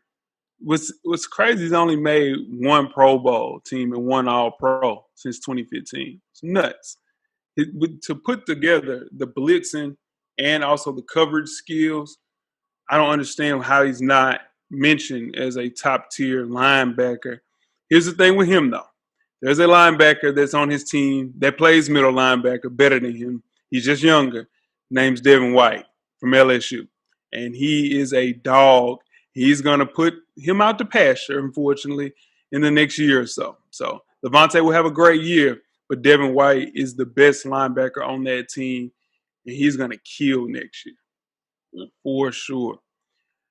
Speaker 1: What's crazy, he's only made one Pro Bowl team and one All-Pro since 2015. It's nuts. To put together the blitzing and also the coverage skills, I don't understand how he's not mentioned as a top-tier linebacker. Here's the thing with him, though. There's a linebacker that's on his team that plays middle linebacker better than him. He's just younger. Name's Devin White from LSU. And he is a dog. He's going to put him out to pasture, unfortunately, in the next year or so. So Levante will have a great year, but Devin White is the best linebacker on that team, and he's going to kill next year for sure.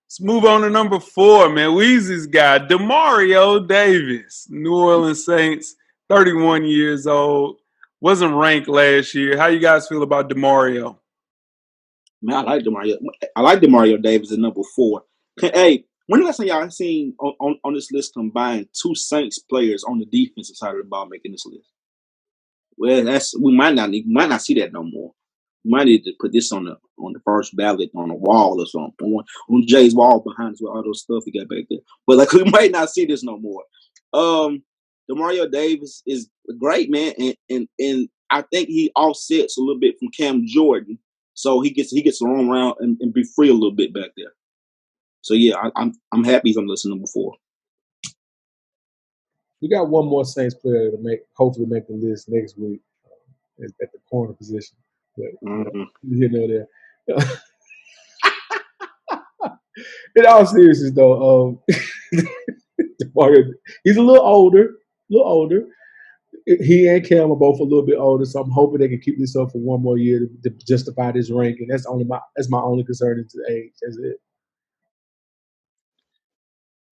Speaker 1: Let's move on to number 4, man. Weezy's guy, Demario Davis, New Orleans Saints, 31 years old. Wasn't ranked last year. How you guys feel about Demario?
Speaker 3: Man, I like Demario. I like Demario Davis at number 4. Hey, when the last time y'all seen on this list combined 2 Saints players on the defensive side of the ball making this list? Well, we might not see that no more. We might need to put this on the first ballot on a wall or something on Jay's wall behind us with all those stuff he got back there. But like we might not see this no more. Demario Davis is great, man, and I think he offsets a little bit from Cam Jordan, so he gets to roam around and be free a little bit back there. So yeah, I'm happy he's on list number 4.
Speaker 2: We got one more Saints player to hopefully make the list next week at the corner position. But you know there. In all seriousness, though, Mario, he's a little older. He and Cam are both a little bit older, so I'm hoping they can keep this up for one more year to justify this ranking. That's my only concern is the age. That's it.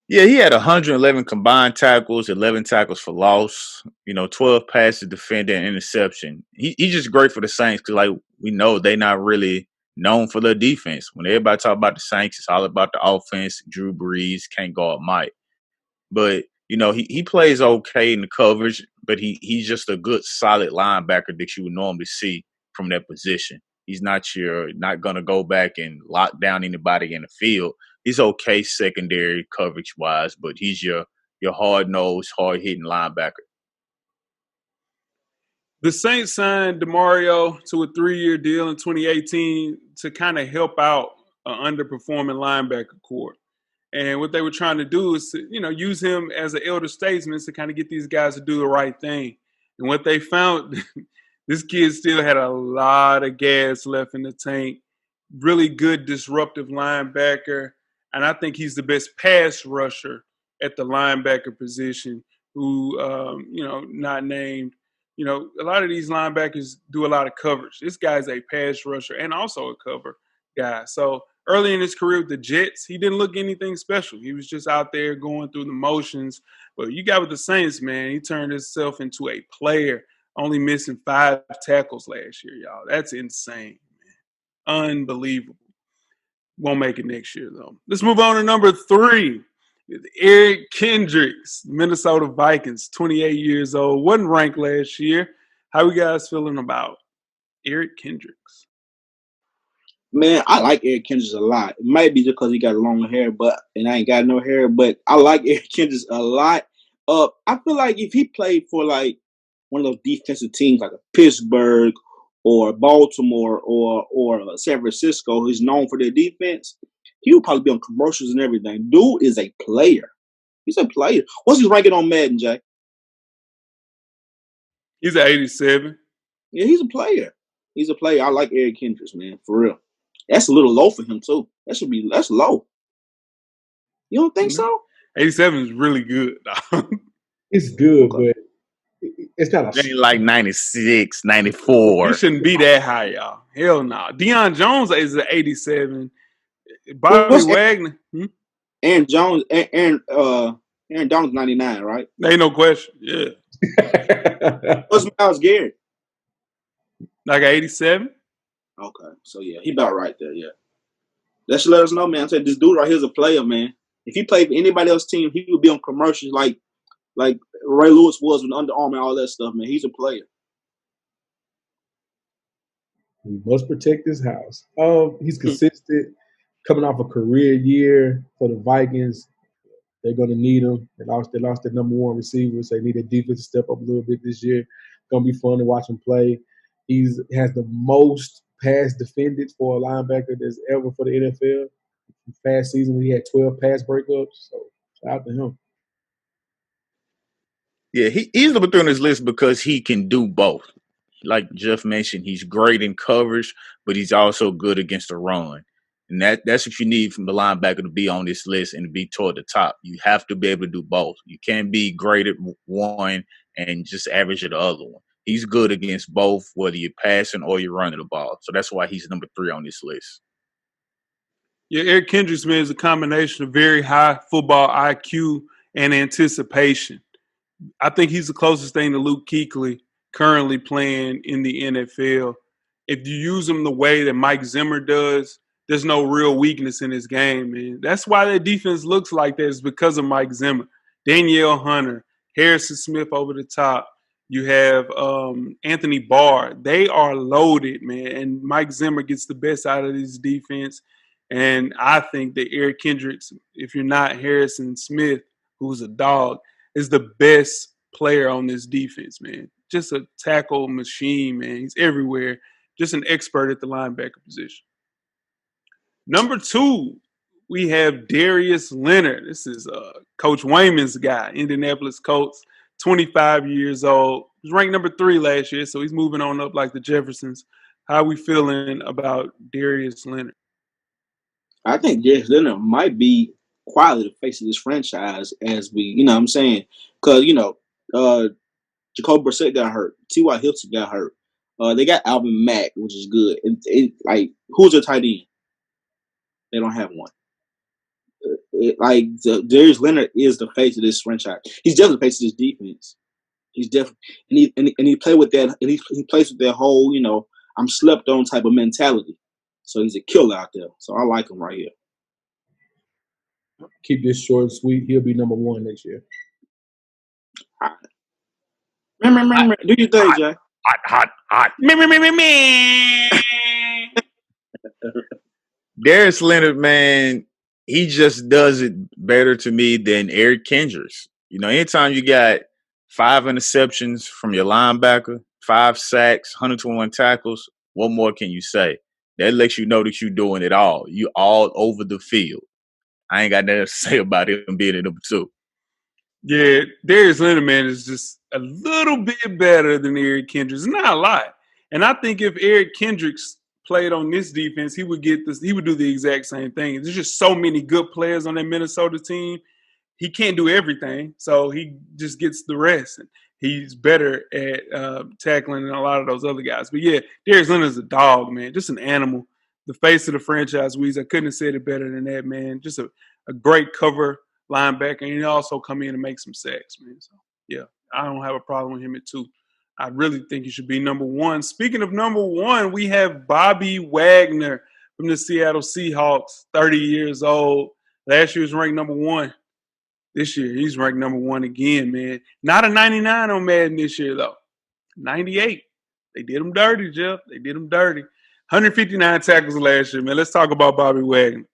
Speaker 4: Yeah, he had 111 combined tackles, 11 tackles for loss, 12 passes defended and interception. He's just great for the Saints because, like, we know they're not really known for their defense. When everybody talk about the Saints, it's all about the offense. Drew Brees can't guard Mike. But, he plays okay in the coverage, but he's just a good, solid linebacker that you would normally see from that position. He's not going to go back and lock down anybody in the field. He's okay secondary coverage-wise, but he's your hard-nosed, hard-hitting linebacker.
Speaker 1: The Saints signed DeMario to a 3-year deal in 2018 to kind of help out an underperforming linebacker corps. And what they were trying to do is, use him as an elder statesman to kind of get these guys to do the right thing. And what they found, this kid still had a lot of gas left in the tank. Really good disruptive linebacker. And I think he's the best pass rusher at the linebacker position who, not named. A lot of these linebackers do a lot of coverage. This guy's a pass rusher and also a cover guy. So early in his career with the Jets, he didn't look anything special. He was just out there going through the motions. But you got with the Saints, man, he turned himself into a player, only missing 5 tackles last year, y'all. That's insane, man. Unbelievable. Won't make it next year, though. Let's move on to number 3. Eric Kendricks, Minnesota Vikings, 28 years old. Wasn't ranked last year. How you guys feeling about Eric Kendricks?
Speaker 3: Man, I like Eric Kendricks a lot. It might be because he got long hair, and I ain't got no hair, but I like Eric Kendricks a lot. I feel like if he played for like one of those defensive teams like a Pittsburgh or Baltimore or San Francisco, who's known for their defense, he would probably be on commercials and everything. Dude is a player. He's a player. What's his ranking on Madden, Jay?
Speaker 1: He's at 87.
Speaker 3: Yeah, he's a player. He's a player. I like Eric Kendricks, man, for real. That's a little low for him too. That's low. You don't think so?
Speaker 1: 87 is really good.
Speaker 2: It's good, but it's not
Speaker 4: Ain't like 96, 94.
Speaker 1: He shouldn't be that high, y'all. Hell no. Deion Jones is at 87. Bobby Wagner.
Speaker 3: Aaron Jones, Aaron Donald's 99, right?
Speaker 1: Ain't no question. Yeah.
Speaker 3: What's Myles Garrett?
Speaker 1: Like 87?
Speaker 3: Okay. So yeah, he about right there, yeah. That should let us know, man. I said this dude right here is a player, man. If he played for anybody else's team, he would be on commercials like Ray Lewis was with Under Armour and all that stuff, man. He's a player.
Speaker 2: We must protect his house. He's consistent, coming off a career year for the Vikings. They're going to need him. They lost their number 1 receiver, so they need a defense to step up a little bit this year. It's going to be fun to watch him play. He has the most pass defended for a linebacker that's ever for the NFL. Past season, he had 12 pass breakups, so shout out to him.
Speaker 4: Yeah, he's number 3 on this list because he can do both. Like Jeff mentioned, he's great in coverage, but he's also good against the run. And that's what you need from the linebacker to be on this list and to be toward the top. You have to be able to do both. You can't be great at one and just average at the other one. He's good against both, whether you're passing or you're running the ball. So that's why he's number 3 on this list.
Speaker 1: Yeah, Eric Kendricks, man, is a combination of very high football IQ and anticipation. I think he's the closest thing to Luke Kuechly currently playing in the NFL. If you use him the way that Mike Zimmer does, there's no real weakness in his game, man. That's why their defense looks like that, is because of Mike Zimmer. Danielle Hunter, Harrison Smith over the top. You have Anthony Barr. They are loaded, man. And Mike Zimmer gets the best out of this defense. And I think that Eric Kendricks, if you're not Harrison Smith, who's a dog, is the best player on this defense, man. Just a tackle machine, man. He's everywhere. Just an expert at the linebacker position. Number 2, we have Darius Leonard. This is Coach Wayman's guy, Indianapolis Colts, 25 years old. He was ranked number 3 last year, so he's moving on up like the Jeffersons. How are we feeling about Darius Leonard?
Speaker 3: I think Darius Leonard might be quietly the face of this franchise as we, you know what I'm saying? Because, Jacoby Brissett got hurt. T.Y. Hilton got hurt. They got Alvin Mack, which is good. Like, who's their tight end? They don't have one. Darius Leonard is the face of this franchise. He's definitely the face of this defense. He's definitely, and he play with that, and he plays with that whole, I'm slept on type of mentality. So he's a killer out there. So I like him right here.
Speaker 2: Keep this short and sweet. He'll be number 1 next year.
Speaker 3: All right. Do your thing, Jay.
Speaker 1: Hot. Me.
Speaker 4: Darius Leonard, man, he just does it better to me than Eric Kendricks. Anytime you got 5 interceptions from your linebacker, 5 sacks, 121 tackles, what more can you say? That lets you know that you're doing it all. You all over the field. I ain't got nothing to say about him being at number 2.
Speaker 1: Yeah, Darius Leonard, man, is just a little bit better than Eric Kendricks. Not a lot. And I think if Eric Kendricks played on this defense, he would get this. He would do the exact same thing. There's just so many good players on that Minnesota team. He can't do everything, so he just gets the rest. And he's better at tackling than a lot of those other guys. But yeah, Darius Leonard's a dog, man, just an animal. The face of the franchise, Weezy. I couldn't have said it better than that, man. Just a great cover linebacker, and he also come in and make some sacks, man. So yeah, I don't have a problem with him at 2. I really think he should be number 1. Speaking of number 1, we have Bobby Wagner from the Seattle Seahawks, 30 years old. Last year was ranked number 1. This year, he's ranked number 1 again, man. Not a 99 on Madden this year, though. 98. They did him dirty, Jeff. They did him dirty. 159 tackles last year, man. Let's talk about Bobby Wagner.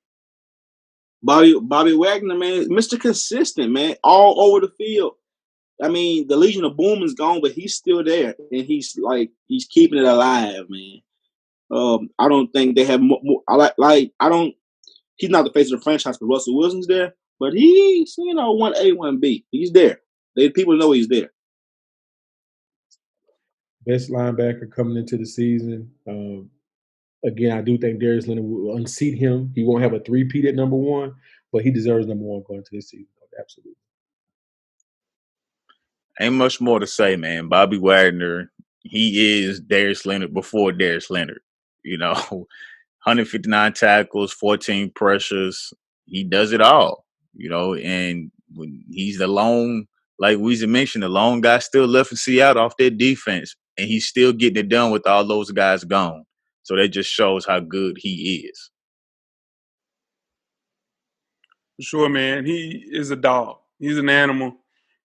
Speaker 3: Bobby Wagner, man, Mr. Consistent, man, all over the field. I mean, the Legion of Boom is gone, but he's still there, and he's keeping it alive, man. I don't think they have more. He's not the face of the franchise because Russell Wilson's there, but he's 1A, 1B. He's there. People know he's there.
Speaker 2: Best linebacker coming into the season. Again, I do think Darius Leonard will unseat him. He won't have a 3-peat at number 1, but he deserves number 1 going into this season. Absolutely.
Speaker 4: Ain't much more to say, man. Bobby Wagner, he is Darius Leonard before Darius Leonard. 159 tackles, 14 pressures. He does it all, and when he's the lone, like Weezy mentioned, the lone guy still left in Seattle off their defense, and he's still getting it done with all those guys gone. So that just shows how good he is.
Speaker 1: For sure, man. He is a dog. He's an animal.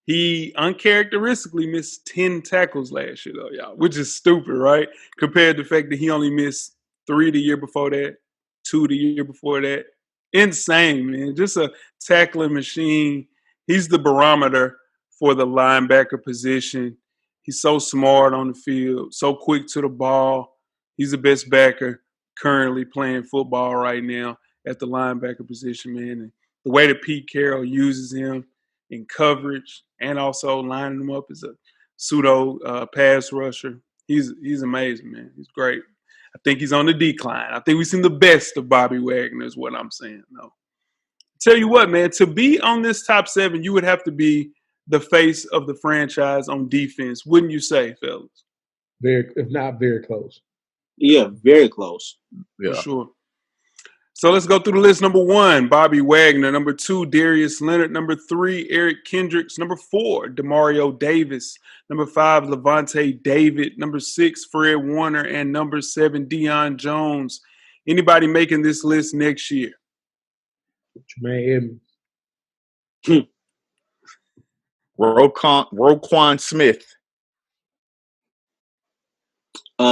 Speaker 1: He uncharacteristically missed 10 tackles last year, though, y'all, which is stupid, right? Compared to the fact that he only missed 3 the year before that, 2 the year before that. Insane, man. Just a tackling machine. He's the barometer for the linebacker position. He's so smart on the field, so quick to the ball. He's the best backer currently playing football right now at the linebacker position, man. And the way that Pete Carroll uses him in coverage and also lining him up as a pseudo pass rusher, he's amazing, man. He's great. I think he's on the decline. I think we've seen the best of Bobby Wagner is what I'm saying. No. Tell you what, man, to be on this top 7, you would have to be the face of the franchise on defense, wouldn't you say, fellas?
Speaker 2: If not very close.
Speaker 3: Yeah, very close.
Speaker 4: Yeah.
Speaker 1: For sure. So let's go through the list. Number 1, Bobby Wagner. Number 2, Darius Leonard. Number 3, Eric Kendricks. Number 4, Demario Davis. Number 5, Levante David. Number 6, Fred Warner. And number 7, Deion Jones. Anybody making this list next year?
Speaker 2: Jermaine
Speaker 3: Edmonds.
Speaker 4: Roquan Smith.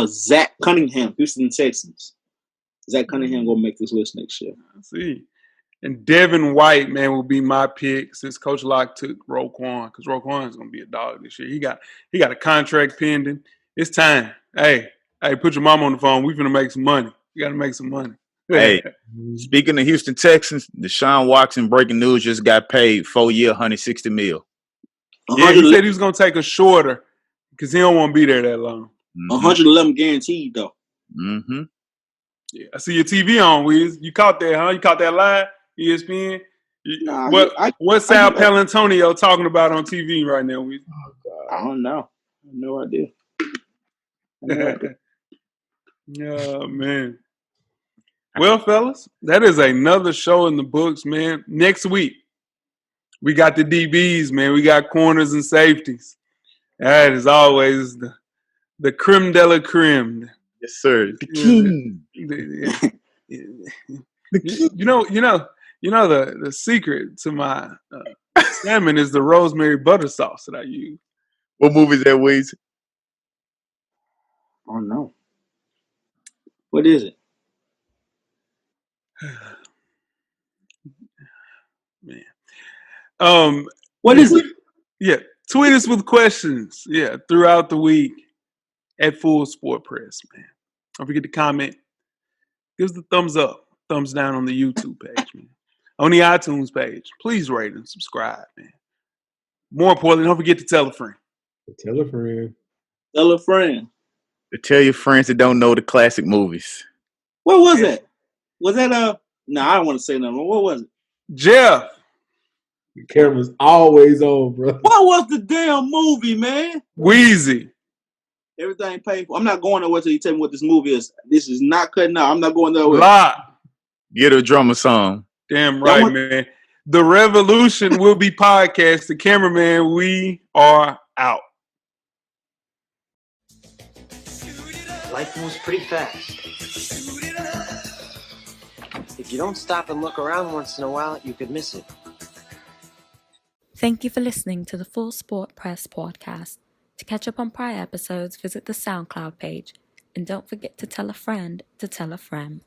Speaker 3: Zach Cunningham, Houston Texans. Zach Cunningham gonna make this list next year.
Speaker 1: I see. And Devin White, man, will be my pick since Coach Locke took Roquan, because Roquan is gonna be a dog this year. He got a contract pending. It's time. Hey, put your mom on the phone. We finna make some money. You gotta make some money.
Speaker 4: Hey, speaking of Houston Texans, Deshaun Watson breaking news just got paid 4-year, $160 million.
Speaker 1: Yeah, he said he was gonna take a shorter because he don't want to be there that long.
Speaker 3: 111 guaranteed though.
Speaker 4: Mm-hmm.
Speaker 1: Yeah, I see your TV on, Wiz. You caught that, huh? You caught that live, ESPN.
Speaker 3: Nah,
Speaker 1: What's Sal Palantonio talking about on TV right now, Wiz?
Speaker 3: I don't know. I have no idea.
Speaker 1: Oh man. Well, fellas, that is another show in the books, man. Next week, we got the DBs, man. We got corners and safeties. That is always the creme de la creme.
Speaker 4: Yes, sir. The king.
Speaker 1: The king. The secret to my salmon is the rosemary butter sauce that I use.
Speaker 4: What movie is that, Weezy?
Speaker 3: I don't know. What is it?
Speaker 1: Man.
Speaker 3: What is it?
Speaker 1: Yeah. Tweet us with questions. Yeah, throughout the week at Full Sport Press, man. Don't forget to comment. Give us the thumbs up, thumbs down on the YouTube page, man. On the iTunes page. Please rate and subscribe, man. More importantly, don't forget to tell a friend.
Speaker 2: Tell a friend.
Speaker 3: Tell a friend.
Speaker 4: To tell your friends that don't know the classic movies.
Speaker 3: What was that? Was that No, I don't want to say nothing. What was it?
Speaker 1: Jeff.
Speaker 2: The camera's always on, bro.
Speaker 3: What was the damn movie, man?
Speaker 1: Weezy.
Speaker 3: Everything paid for. I'm not going nowhere till you tell me what this movie is. This is not cutting out. I'm not going nowhere.
Speaker 1: Lot.
Speaker 4: Get a drummer song.
Speaker 1: Damn right, man. The revolution will be podcast. The cameraman, we are out.
Speaker 6: Life moves pretty fast. If you don't stop and look around once in a while, you could miss it.
Speaker 5: Thank you for listening to the Full Sport Press podcast. To catch up on prior episodes, visit the SoundCloud page. And don't forget to tell a friend to tell a friend.